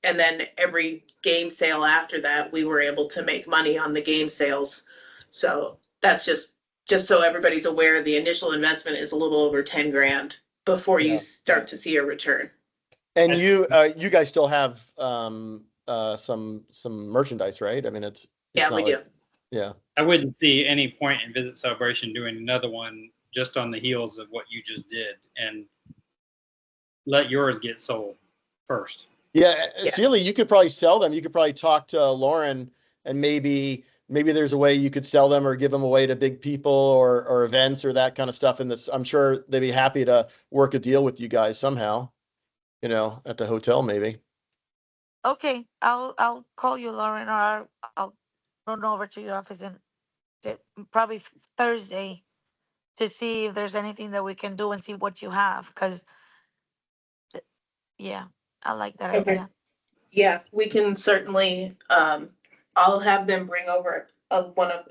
then every game sale after that, we were able to make money on the game sales. So that's just so everybody's aware, the initial investment is a little over 10 grand before you start to see a return. And you guys still have some merchandise, right? I mean, it's Yeah, we do. Yeah. I wouldn't see any point in Visit Celebration doing another one just on the heels of what you just did, and let yours get sold first. Yeah, Celia, you could probably sell them. You could probably talk to Lauren, and maybe there's a way you could sell them or give them away to big people or events or that kind of stuff. And I'm sure they'd be happy to work a deal with you guys somehow, at the hotel maybe. Okay, I'll call you, Lauren, or I'll run over to your office and probably Thursday to see if there's anything that we can do and see what you have. Cause yeah, I like that idea. Yeah, we can certainly, I'll have them bring over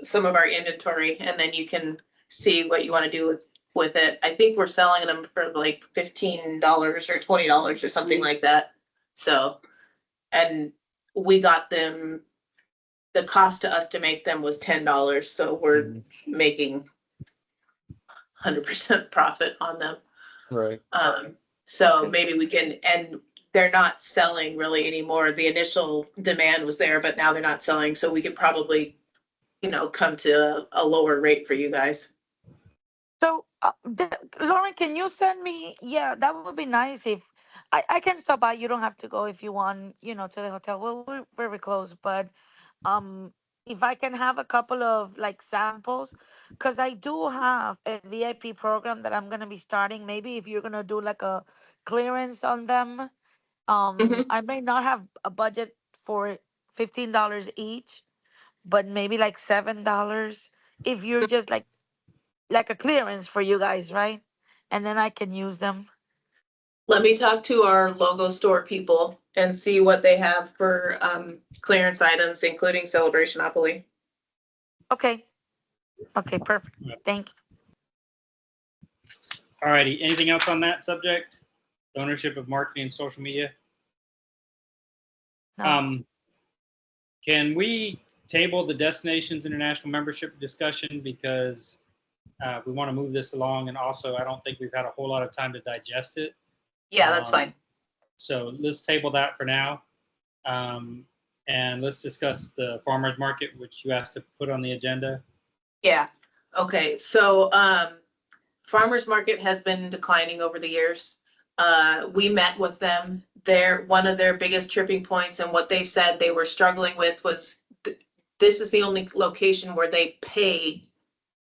some of our inventory, and then you can see what you want to do with it. I think we're selling them for like $15 or $20 or something like that. So, and we got them, the cost to us to make them was $10. So we're making 100% profit on them. Right. So maybe we can, and they're not selling really anymore. The initial demand was there, but now they're not selling. So we could probably, come to a lower rate for you guys. So, Lauren, can you send me? Yeah, that would be nice if I can stop by. You don't have to go if you want, to the hotel. Well, we're very close, but if I can have a couple of like samples, because I do have a VIP program that I'm gonna be starting. Maybe if you're gonna do like a clearance on them, Mhm. I may not have a budget for $15 each, but maybe like $7 if you're just like a clearance for you guys, right? And then I can use them. Let me talk to our logo store people and see what they have for clearance items, including Celebrationopoly. Okay. Okay, perfect. Thank you. All righty. Anything else on that subject? The ownership of marketing and social media. No. Can we table the Destinations International membership discussion because we want to move this along, and also I don't think we've had a whole lot of time to digest it. Yeah, that's fine. So let's table that for now. And let's discuss the farmers market, which you asked to put on the agenda. Yeah. Okay. So farmers market has been declining over the years. We met with them. One of their biggest tripping points and what they said they were struggling with was this is the only location where they pay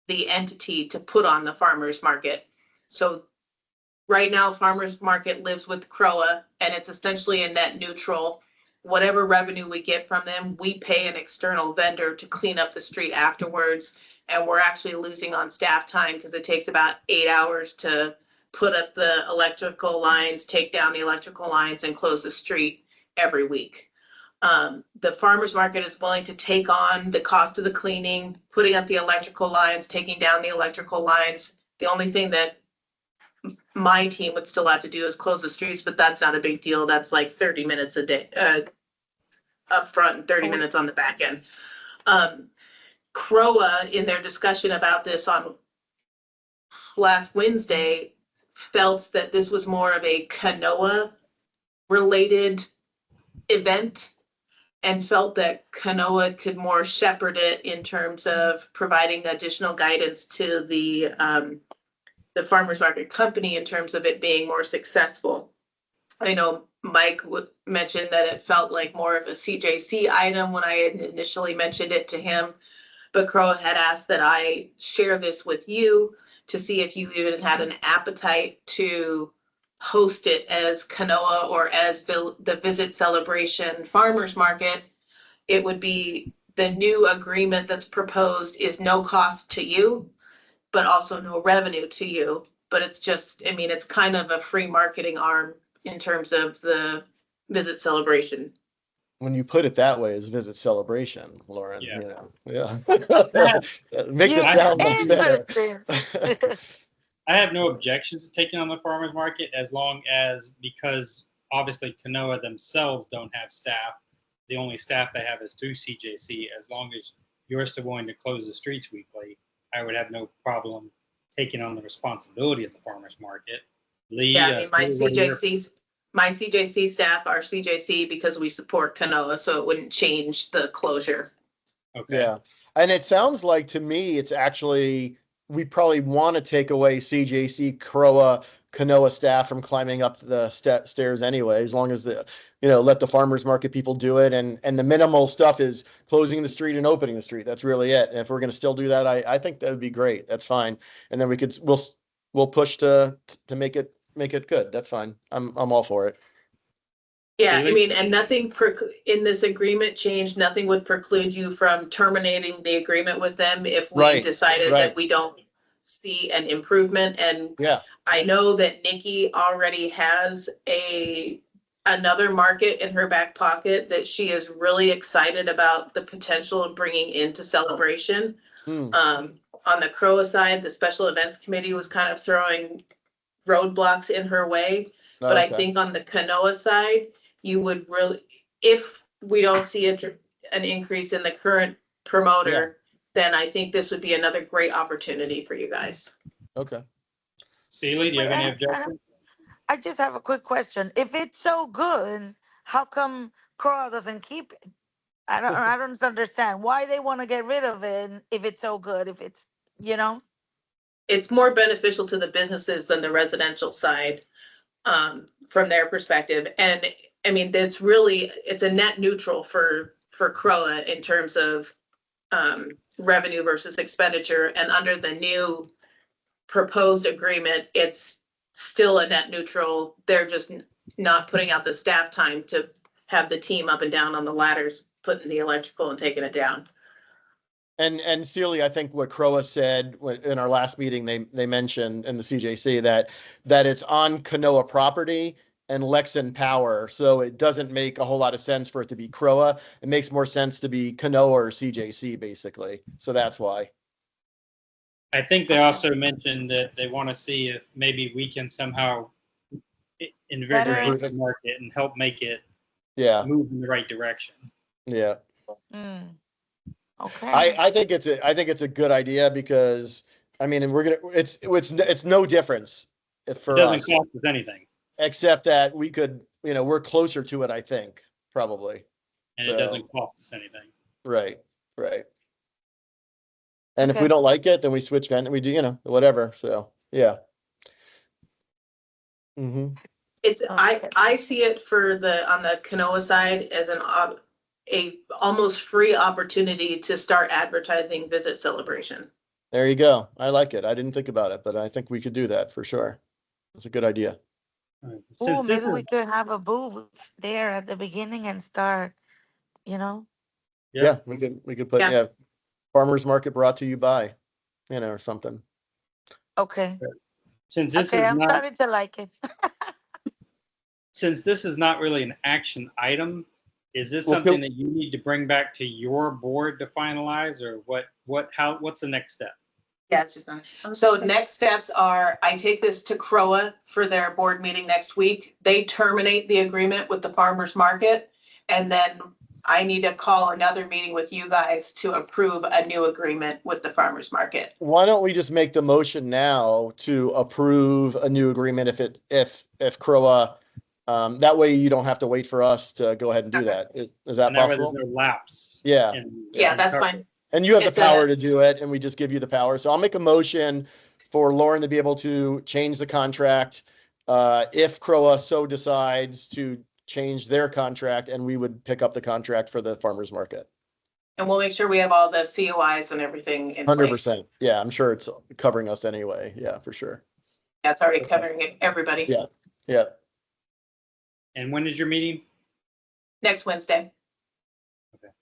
the entity to put on the farmers market. So right now, farmers market lives with CNOA and it's essentially a net neutral. Whatever revenue we get from them, we pay an external vendor to clean up the street afterwards. And we're actually losing on staff time because it takes about 8 hours to put up the electrical lines, take down the electrical lines, and close the street every week. The farmers market is willing to take on the cost of the cleaning, putting up the electrical lines, taking down the electrical lines. The only thing that my team would still have to do is close the streets, but that's not a big deal. That's like 30 minutes a day up front and 30 minutes on the back end. CNOA, in their discussion about this on last Wednesday, felt that this was more of a CNOA related event and felt that CNOA could more shepherd it in terms of providing additional guidance to the farmers market company in terms of it being more successful. I know Mike mentioned that it felt like more of a CJC item when I had initially mentioned it to him, but CNOA had asked that I share this with you to see if you even had an appetite to host it as CNOA or as the Visit Celebration Farmers Market. It would be the new agreement that's proposed is no cost to you, but also no revenue to you. But it's just, I mean, it's kind of a free marketing arm in terms of the Visit Celebration. When you put it that way, is Visit Celebration, Lauren. Yeah. You know, yeah, it makes it Yeah, sound much better. interesting. I have no objections to taking on the farmers market as long as, because obviously CNOA themselves don't have staff. The only staff they have is through CJC. As long as you're still going to close the streets weekly, I would have no problem taking on the responsibility of the farmers market. Lee, Yeah, I mean, my Steve, what are your- CJC staff are CJC because we support CNOA, so it wouldn't change the closure. Okay. Yeah. And it sounds like to me, it's actually, we probably want to take away CJC, CNOA staff from climbing up the stairs anyway, as long as let the farmers market people do it. And the minimal stuff is closing the street and opening the street. That's really it. And if we're going to still do that, I think that would be great. That's fine. And then we'll push to make it good. That's fine. I'm all for it. Yeah, I Haley? mean, and nothing in this agreement change, nothing would preclude you from terminating the agreement with them if we Right, decided right. that we don't see an improvement. And Yeah. I know that Nikki already has another market in her back pocket that she is really excited about the potential of bringing into Celebration. Hmm. On the CNOA side, the special events committee was kind of throwing roadblocks in her way. But I Okay. think on the CNOA side, you would really, if we don't see an increase in the current promoter, then I think this would be another great opportunity for you guys. Okay. Celie, do you have any Wait, objections? I just have a quick question. If it's so good, how come CNOA doesn't keep it? I don't understand why they want to get rid of it if it's so good. If it's It's more beneficial to the businesses than the residential side, from their perspective. And I mean, it's a net neutral for CNOA in terms of revenue versus expenditure. And under the new proposed agreement, it's still a net neutral. They're just not putting out the staff time to have the team up and down on the ladders, putting the electrical and taking it down. And Sealy, I think what CNOA said in our last meeting, they mentioned in the CJC that it's on CNOA property and Lexan Power, so it doesn't make a whole lot of sense for it to be CNOA. It makes more sense to be CNOA or CJC, basically. So that's why. I think they also mentioned that they want to see if maybe we can somehow invigorate the market and help make it move in the right direction. Yeah. Mm. Okay. I think it's a good idea because I mean, and it's no difference for it doesn't us, cost us anything, except that we could, we're closer to it. I think probably, and it doesn't cost us anything. Right. And if we don't like it, then we switch vent. We do, whatever. So yeah. Mm-hmm. It's I see it on the CNOA side as a almost free opportunity to start advertising Visit Celebration. There you go. I like it. I didn't think about it, but I think we could do that for sure. It's a good idea. Oh, maybe we could have a booth there at the beginning and start, Yeah, we could put farmers market brought to you by, or something. Okay. Since this I'm starting to like it. Since this is not really an action item, is this something that you need to bring back to your board to finalize, or what's the next step? Yeah, it's just not. So next steps are, I take this to CNOA for their board meeting next week. They terminate the agreement with the farmers market, and then I need to call another meeting with you guys to approve a new agreement with the farmers market. Why don't we just make the motion now to approve a new agreement if CNOA, that way you don't have to wait for us to go ahead and do that. Is that possible? There's no lapse. Yeah. Yeah, that's fine. And you have the power to do it, and we just give you the power. So I'll make a motion for Lauren to be able to change the contract if CNOA so decides to change their contract, and we would pick up the contract for the farmers market. And we'll make sure we have all the COIs and everything in place. 100%. Yeah, I'm sure it's covering us anyway. Yeah, for sure. That's already covering everybody. Yeah. And when is your meeting? Next Wednesday. Okay.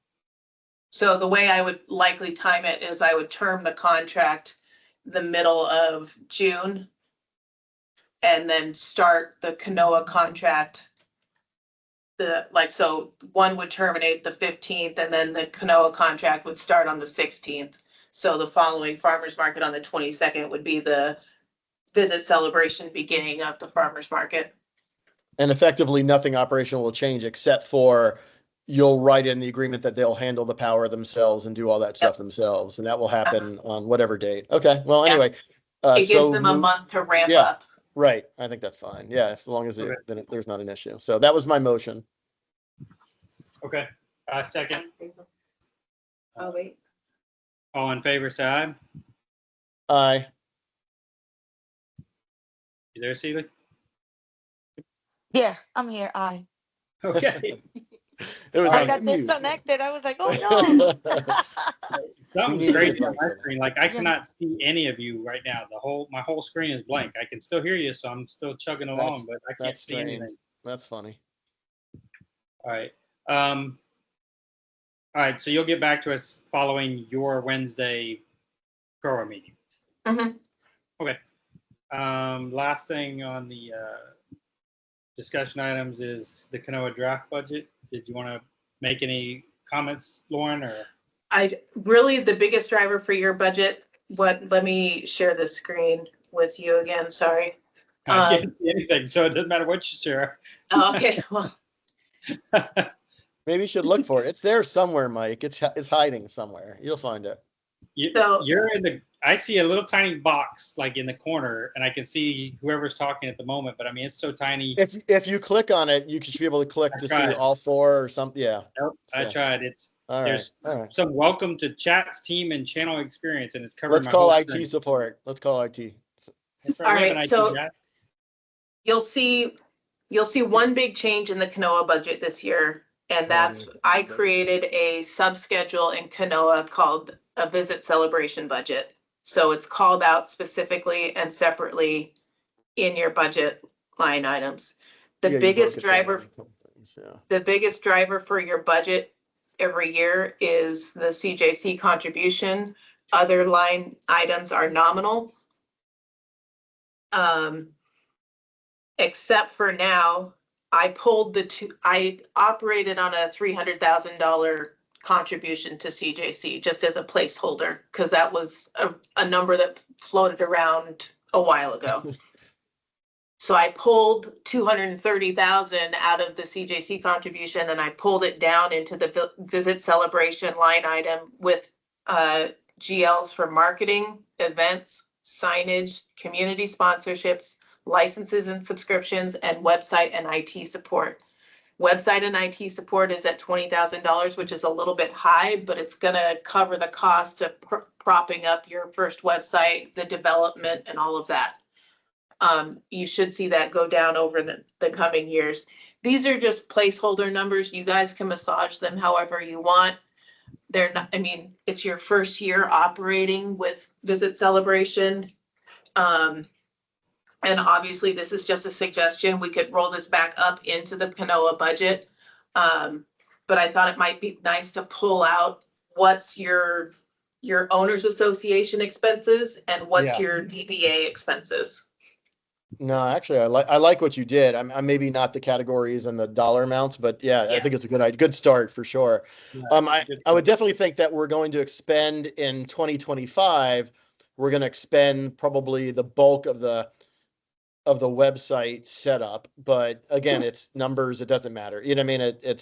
So the way I would likely time it is I would term the contract the middle of June and then start the CNOA contract. So one would terminate the 15th and then the CNOA contract would start on the 16th. So the following farmers market on the 22nd would be the Visit Celebration beginning of the farmers market. And effectively nothing operational will change except for you'll write in the agreement that they'll handle the power themselves and do all that stuff themselves. And that will happen on whatever date. Okay. Well, anyway. It gives them a month to ramp up. Right. I think that's fine. Yeah. As long as then there's not an issue. So that was my motion. Okay. Second. Oh, wait. All in favor, say aye. Aye. You there, Seeley? Yeah, I'm here. Aye. Okay. It was I got disconnected. I was like, oh no. Something's great on my screen. Like I cannot see any of you right now. My whole screen is blank. I can still hear you, so I'm still chugging along, but I can't see anything. That's funny. All right. All right. So you'll get back to us following your Wednesday CNOA meeting. Mm-hmm. Okay. Last thing on the discussion items is the CNOA draft budget. Did you want to make any comments, Lauren, or? Really the biggest driver for your budget, let me share the screen with you again, sorry. I can't see anything, so it doesn't matter what you share. Okay, well. Maybe you should look for it. It's there somewhere, Mike. It's hiding somewhere. You'll find it. You're in I see a little tiny box like in the corner, and I can see whoever's talking at the moment, but I mean, it's so tiny. If you click on it, you should be able to click to see all four or something. Yeah. Nope, I tried. There's all right. some welcome to Chat's team and channel experience, and it's covering. Let's call IT support. Let's call IT. All right, so you'll see one big change in the CNOA budget this year, And that's, I created a subschedule in CNOA called a visit celebration budget. So it's called out specifically and separately in your budget line items. The Yeah, you biggest broke it down driver, on a couple things, yeah. the biggest driver for your budget every year is the CJC contribution. Other line items are nominal. Except for now, I pulled I operated on a $300,000 contribution to CJC just as a placeholder, because that was a number that floated around a while ago. So I pulled 230,000 out of the CJC contribution, and I pulled it down into the visit celebration line item with GLs for marketing, events, signage, community sponsorships, licenses and subscriptions, and website and IT support. Website and IT support is at $20,000, which is a little bit high, but it's gonna cover the cost of propping up your first website, the development, and all of that. You should see that go down over the coming years. These are just placeholder numbers. You guys can massage them however you want. They're not, I mean, it's your first year operating with Visit Celebration. And obviously this is just a suggestion. We could roll this back up into the CNOA budget. But I thought it might be nice to pull out what's your owners association expenses and what's Yeah. your DBA expenses. No, actually, I like what you did. I'm maybe not the categories and the dollar amounts, but yeah, I Yeah. think it's a good start for sure. Yeah, I would definitely think that we're going to expend in 2025. We're going to expend probably the bulk of the website setup, but again, it's numbers. It doesn't matter. You know what I mean?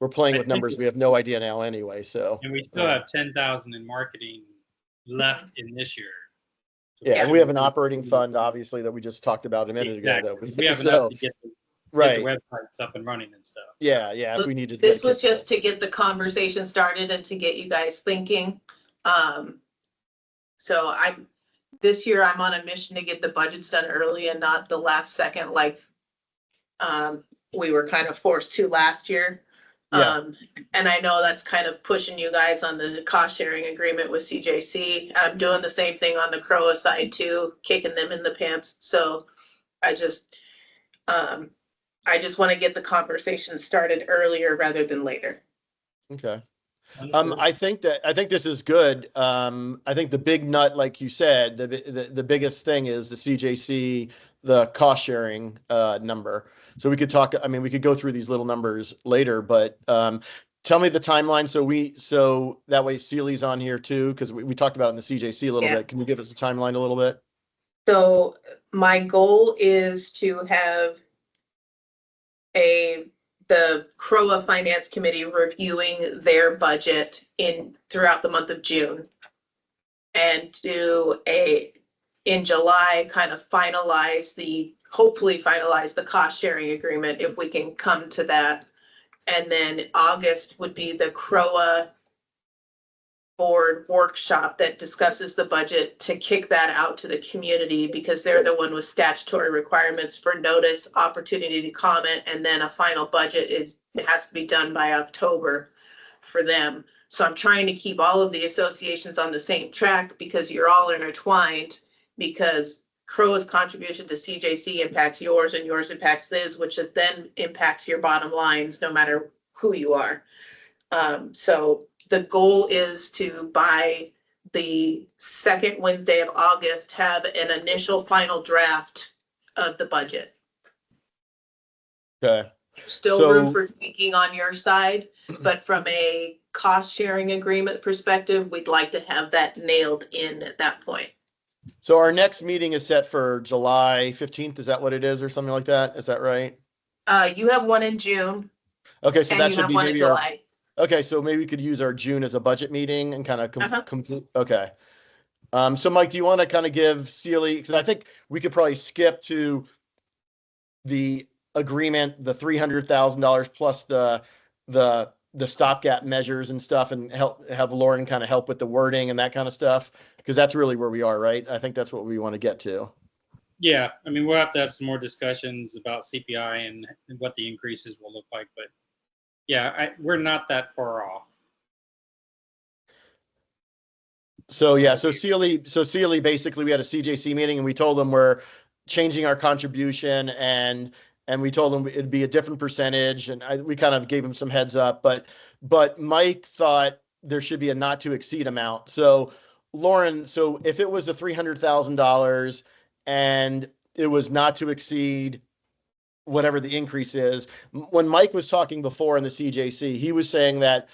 We're playing I with think numbers. We have no idea now anyway. So And we still have 10,000 in marketing left in this year. So yeah, and we have an operating fund, obviously, that we just talked about a minute ago. Exactly. That We have so, enough to get the right. websites up and running and stuff. Yeah, if we needed. This was just to get the conversation started and to get you guys thinking. So this year I'm on a mission to get the budgets done early and not the last second, like we were kind of forced to last year. Yeah. And I know that's kind of pushing you guys on the cost sharing agreement with CJC. I'm doing the same thing on the CNOA side too, kicking them in the pants. So I just want to get the conversation started earlier rather than later. Okay. I think this is good. I think the big nut, like you said, the biggest thing is the CJC, the cost sharing number. So we could talk. I mean, we could go through these little numbers later, but tell me the timeline. So that way Sealy's on here too, because we talked about it in the CJC a little bit. Can you give us a timeline a little bit? So my goal is to have the CNOA Finance Committee reviewing their budget throughout the month of June, and in July kind of hopefully finalize the cost sharing agreement if we can come to that. And then August would be the CNOA board workshop that discusses the budget, to kick that out to the community, because they're the one with statutory requirements for notice, opportunity to comment, and then a final budget it has to be done by October for them. So I'm trying to keep all of the associations on the same track, because you're all intertwined, because CNOA's contribution to CJC impacts yours and yours impacts this, which then impacts your bottom lines no matter who you are. So the goal is to, by the second Wednesday of August, have an initial final draft of the budget. Okay. Still room for tweaking on your side, but from a cost sharing agreement perspective, we'd like to have that nailed in at that point. So our next meeting is set for July 15th. Is that what it is, or something like that? Is that right? You have one in June. Okay, so and that you should have be one in maybe July. Okay, so maybe we could use our June as a budget meeting and kind of complete. Okay. So Mike, do you want to kind of give Sealy, because I think we could probably skip to the agreement, the $300,000 plus the stopgap measures and stuff, and have Lauren kind of help with the wording and that kind of stuff, because that's really where we are, right? I think that's what we want to get to. Yeah, I mean, we'll have to have some more discussions about CPI and what the increases will look like, but Yeah, we're not that far off. So yeah, so Sealy, basically we had a CJC meeting and we told them we're changing our contribution and we told them it'd be a different percentage and we kind of gave them some heads up, but Mike thought there should be a not to exceed amount. So Lauren, so if it was a $300,000 and it was not to exceed whatever the increase is, when Mike was talking before in the CJC, he was saying that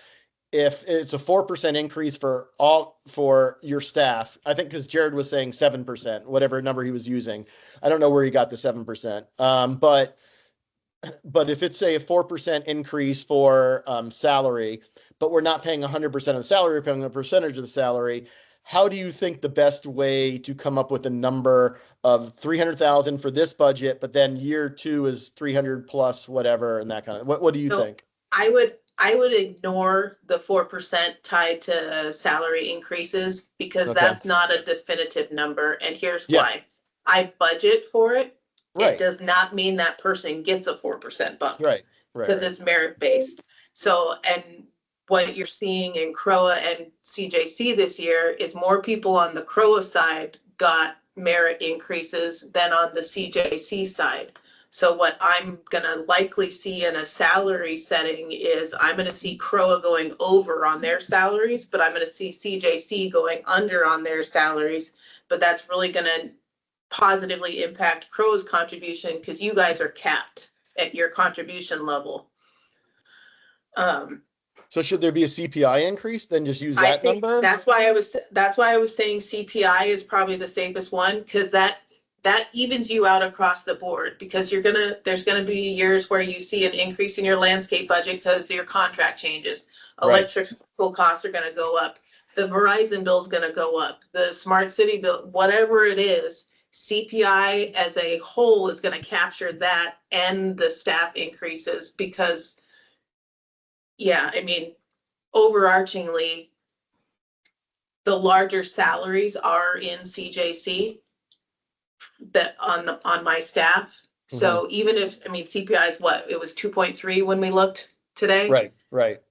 if it's a 4% increase for your staff, I think because Jared was saying 7%, whatever number he was using. I don't know where he got the 7%. But if it's say a 4% increase for salary, but we're not paying 100% of the salary, we're paying a percentage of the salary. How do you think the best way to come up with a number of 300,000 for this budget, but then year 2 is 300 plus whatever and that kind of, what do you think? I would ignore the 4% tied to salary increases because Okay. that's not a definitive number. And here's Yeah. why. I budget for it. Right. It does not mean that person gets a 4% bump. Right. Because it's merit based. So, and what you're seeing in CROA and CJC this year is more people on the CROA side got merit increases than on the CJC side. So what I'm gonna likely see in a salary setting is I'm gonna see CROA going over on their salaries, but I'm gonna see CJC going under on their salaries. But that's really gonna positively impact CROA's contribution because you guys are capped at your contribution level. So should there be a CPI increase? Then just use I that think number? that's why I was saying CPI is probably the safest one because that evens you out across the board because there's gonna be years where you see an increase in your landscape budget because your contract changes. Right. Electrical costs are gonna go up. The Verizon bill is gonna go up. The smart city bill, whatever it is, CPI as a whole is gonna capture that and the staff increases because, yeah, I mean, overarchingly, the larger salaries are in CJC that on my staff. So even if, I mean, CPI is what, it was 2.3 when we looked today. Right.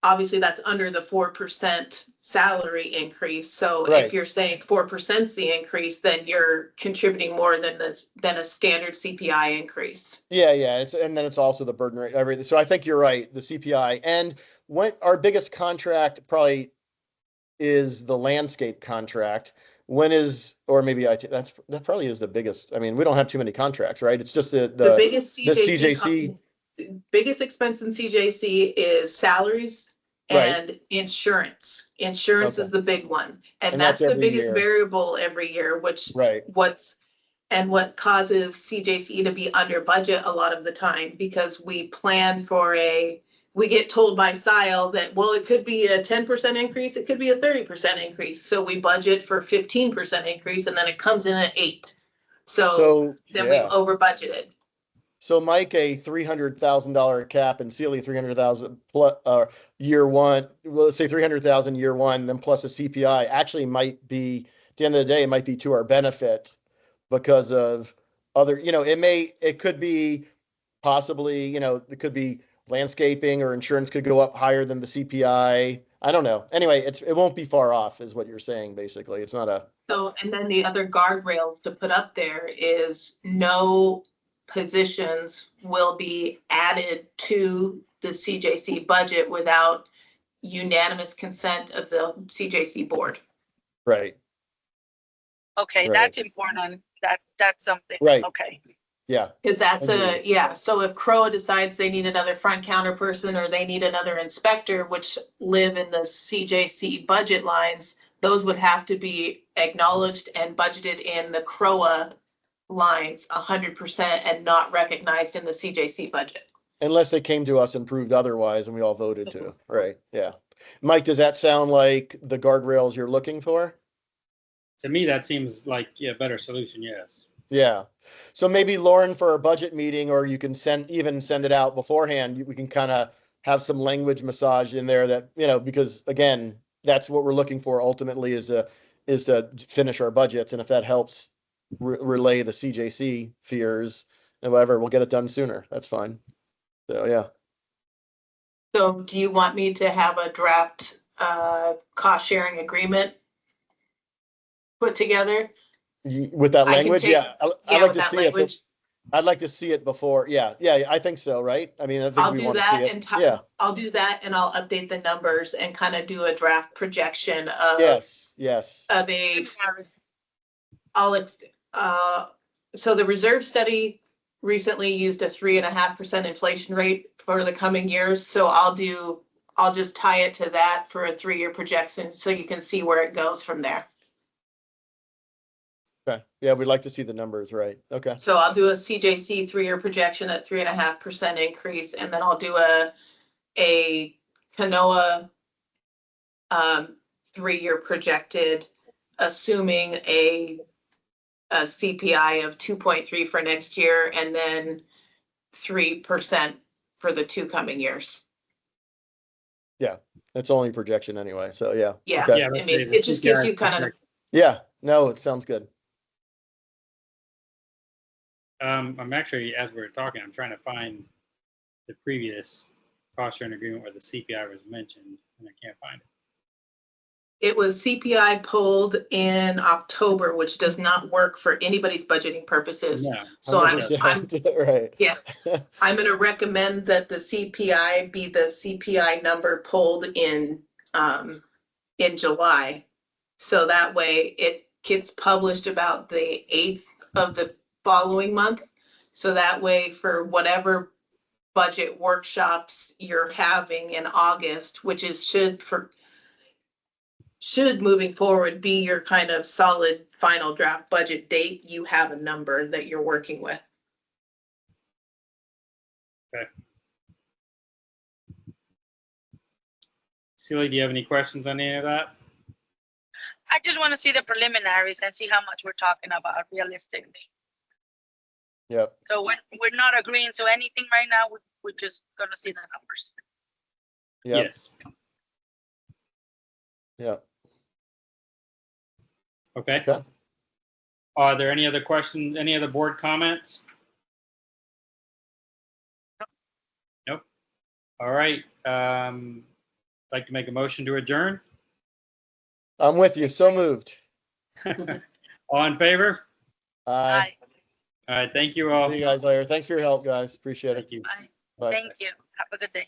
Obviously that's under the 4% salary increase. So Right. if you're saying 4% is the increase, then you're contributing more than a standard CPI increase. Yeah. And then it's also the burden rate, everything. So I think you're right, the CPI. And when our biggest contract probably is the landscape contract. When is, or maybe that probably is the biggest. I mean, we don't have too many contracts, right? It's just the biggest CJC. Biggest expense in CJC is salaries and insurance. Insurance is the big one. And that's the biggest variable every year, which what causes CJC to be under budget a lot of the time because we plan for we get told by SILE that, well, it could be a 10% increase, it could be a 30% increase. So we budget for 15% increase and then it comes in at 8. So then we've over budgeted. So Mike, a $300,000 cap and Sealy 300,000 plus year one. Well, let's say 300,000 year one, then plus a CPI actually might be at the end of the day, it might be to our benefit because of other, it could be possibly, it could be landscaping or insurance could go up higher than the CPI. I don't know. Anyway, it won't be far off is what you're saying. Basically, it's not a. So, and then the other guardrails to put up there is no positions will be added to the CJC budget without unanimous consent of the CJC board. Right. Okay, that's important. That's something. Right. Okay. Yeah. Because that's so if CROA decides they need another front counter person or they need another inspector, which live in the CJC budget lines, those would have to be acknowledged and budgeted in the CROA lines 100% and not recognized in the CJC budget. Unless they came to us and proved otherwise and we all voted to. Right. Yeah. Mike, does that sound like the guardrails you're looking for? To me, that seems like a better solution, yes. Yeah. So maybe Lauren for our budget meeting, or you can send it out beforehand. We can kind of have some language massage in there that, because again, that's what we're looking for ultimately is to finish our budgets. And if that helps relay the CJC fears and whatever, we'll get it done sooner. That's fine. So, yeah. So do you want me to have a draft cost sharing agreement put together? With that I can language? take- Yeah. I'd Yeah, like with to that see language. it. I'd like to see it before. Yeah. Yeah. I think so. Right. I mean, I think I'll we do want to that see it. and Yeah. I'll do that and I'll update the numbers and kind of do a draft projection Yes. Yes. of so the reserve study recently used a 3.5% inflation rate for the coming years. So I'll just tie it to that for a 3-year projection so you can see where it goes from there. Okay. Yeah. We'd like to see the numbers. Right. Okay. So I'll do a CJC 3-year projection at 3.5% increase, and then I'll do a CNOA 3-year projected, assuming a CPI of 2.3 for next year, and then 3% for the 2 coming years. Yeah. It's only projection anyway. So yeah. Yeah, Okay. Yeah, I let's mean, say the it just gives CPI you kind of, Yeah. No, it sounds good. I'm actually, as we're talking, I'm trying to find the previous cost sharing agreement where the CPI was mentioned, and I can't find it. it was CPI pulled in October, which does not work for anybody's budgeting purposes. No. So I'm 100%. Right. Yeah. I'm gonna recommend that the CPI be the CPI number pulled in July. So that way it gets published about the 8th of the following month. So that way for whatever budget workshops you're having in August, which is should moving forward be your kind of solid final draft budget date, you have a number that you're working with. Celia, do you have any questions on any of that? I just want to see the preliminaries and see how much we're talking about realistically. Yep. So we're not agreeing to anything right now. We're just gonna see the numbers. Yep. Yes. Yep. Okay. Okay. Are there any other questions, any other board comments? Nope. All right. Like to make a motion to adjourn? I'm with you. So moved. All in favor? Aye. All right. Thank you all. See you guys later. Thanks for your help, guys. Appreciate it. Thank you. Bye. Bye. Thank you. Have a good day.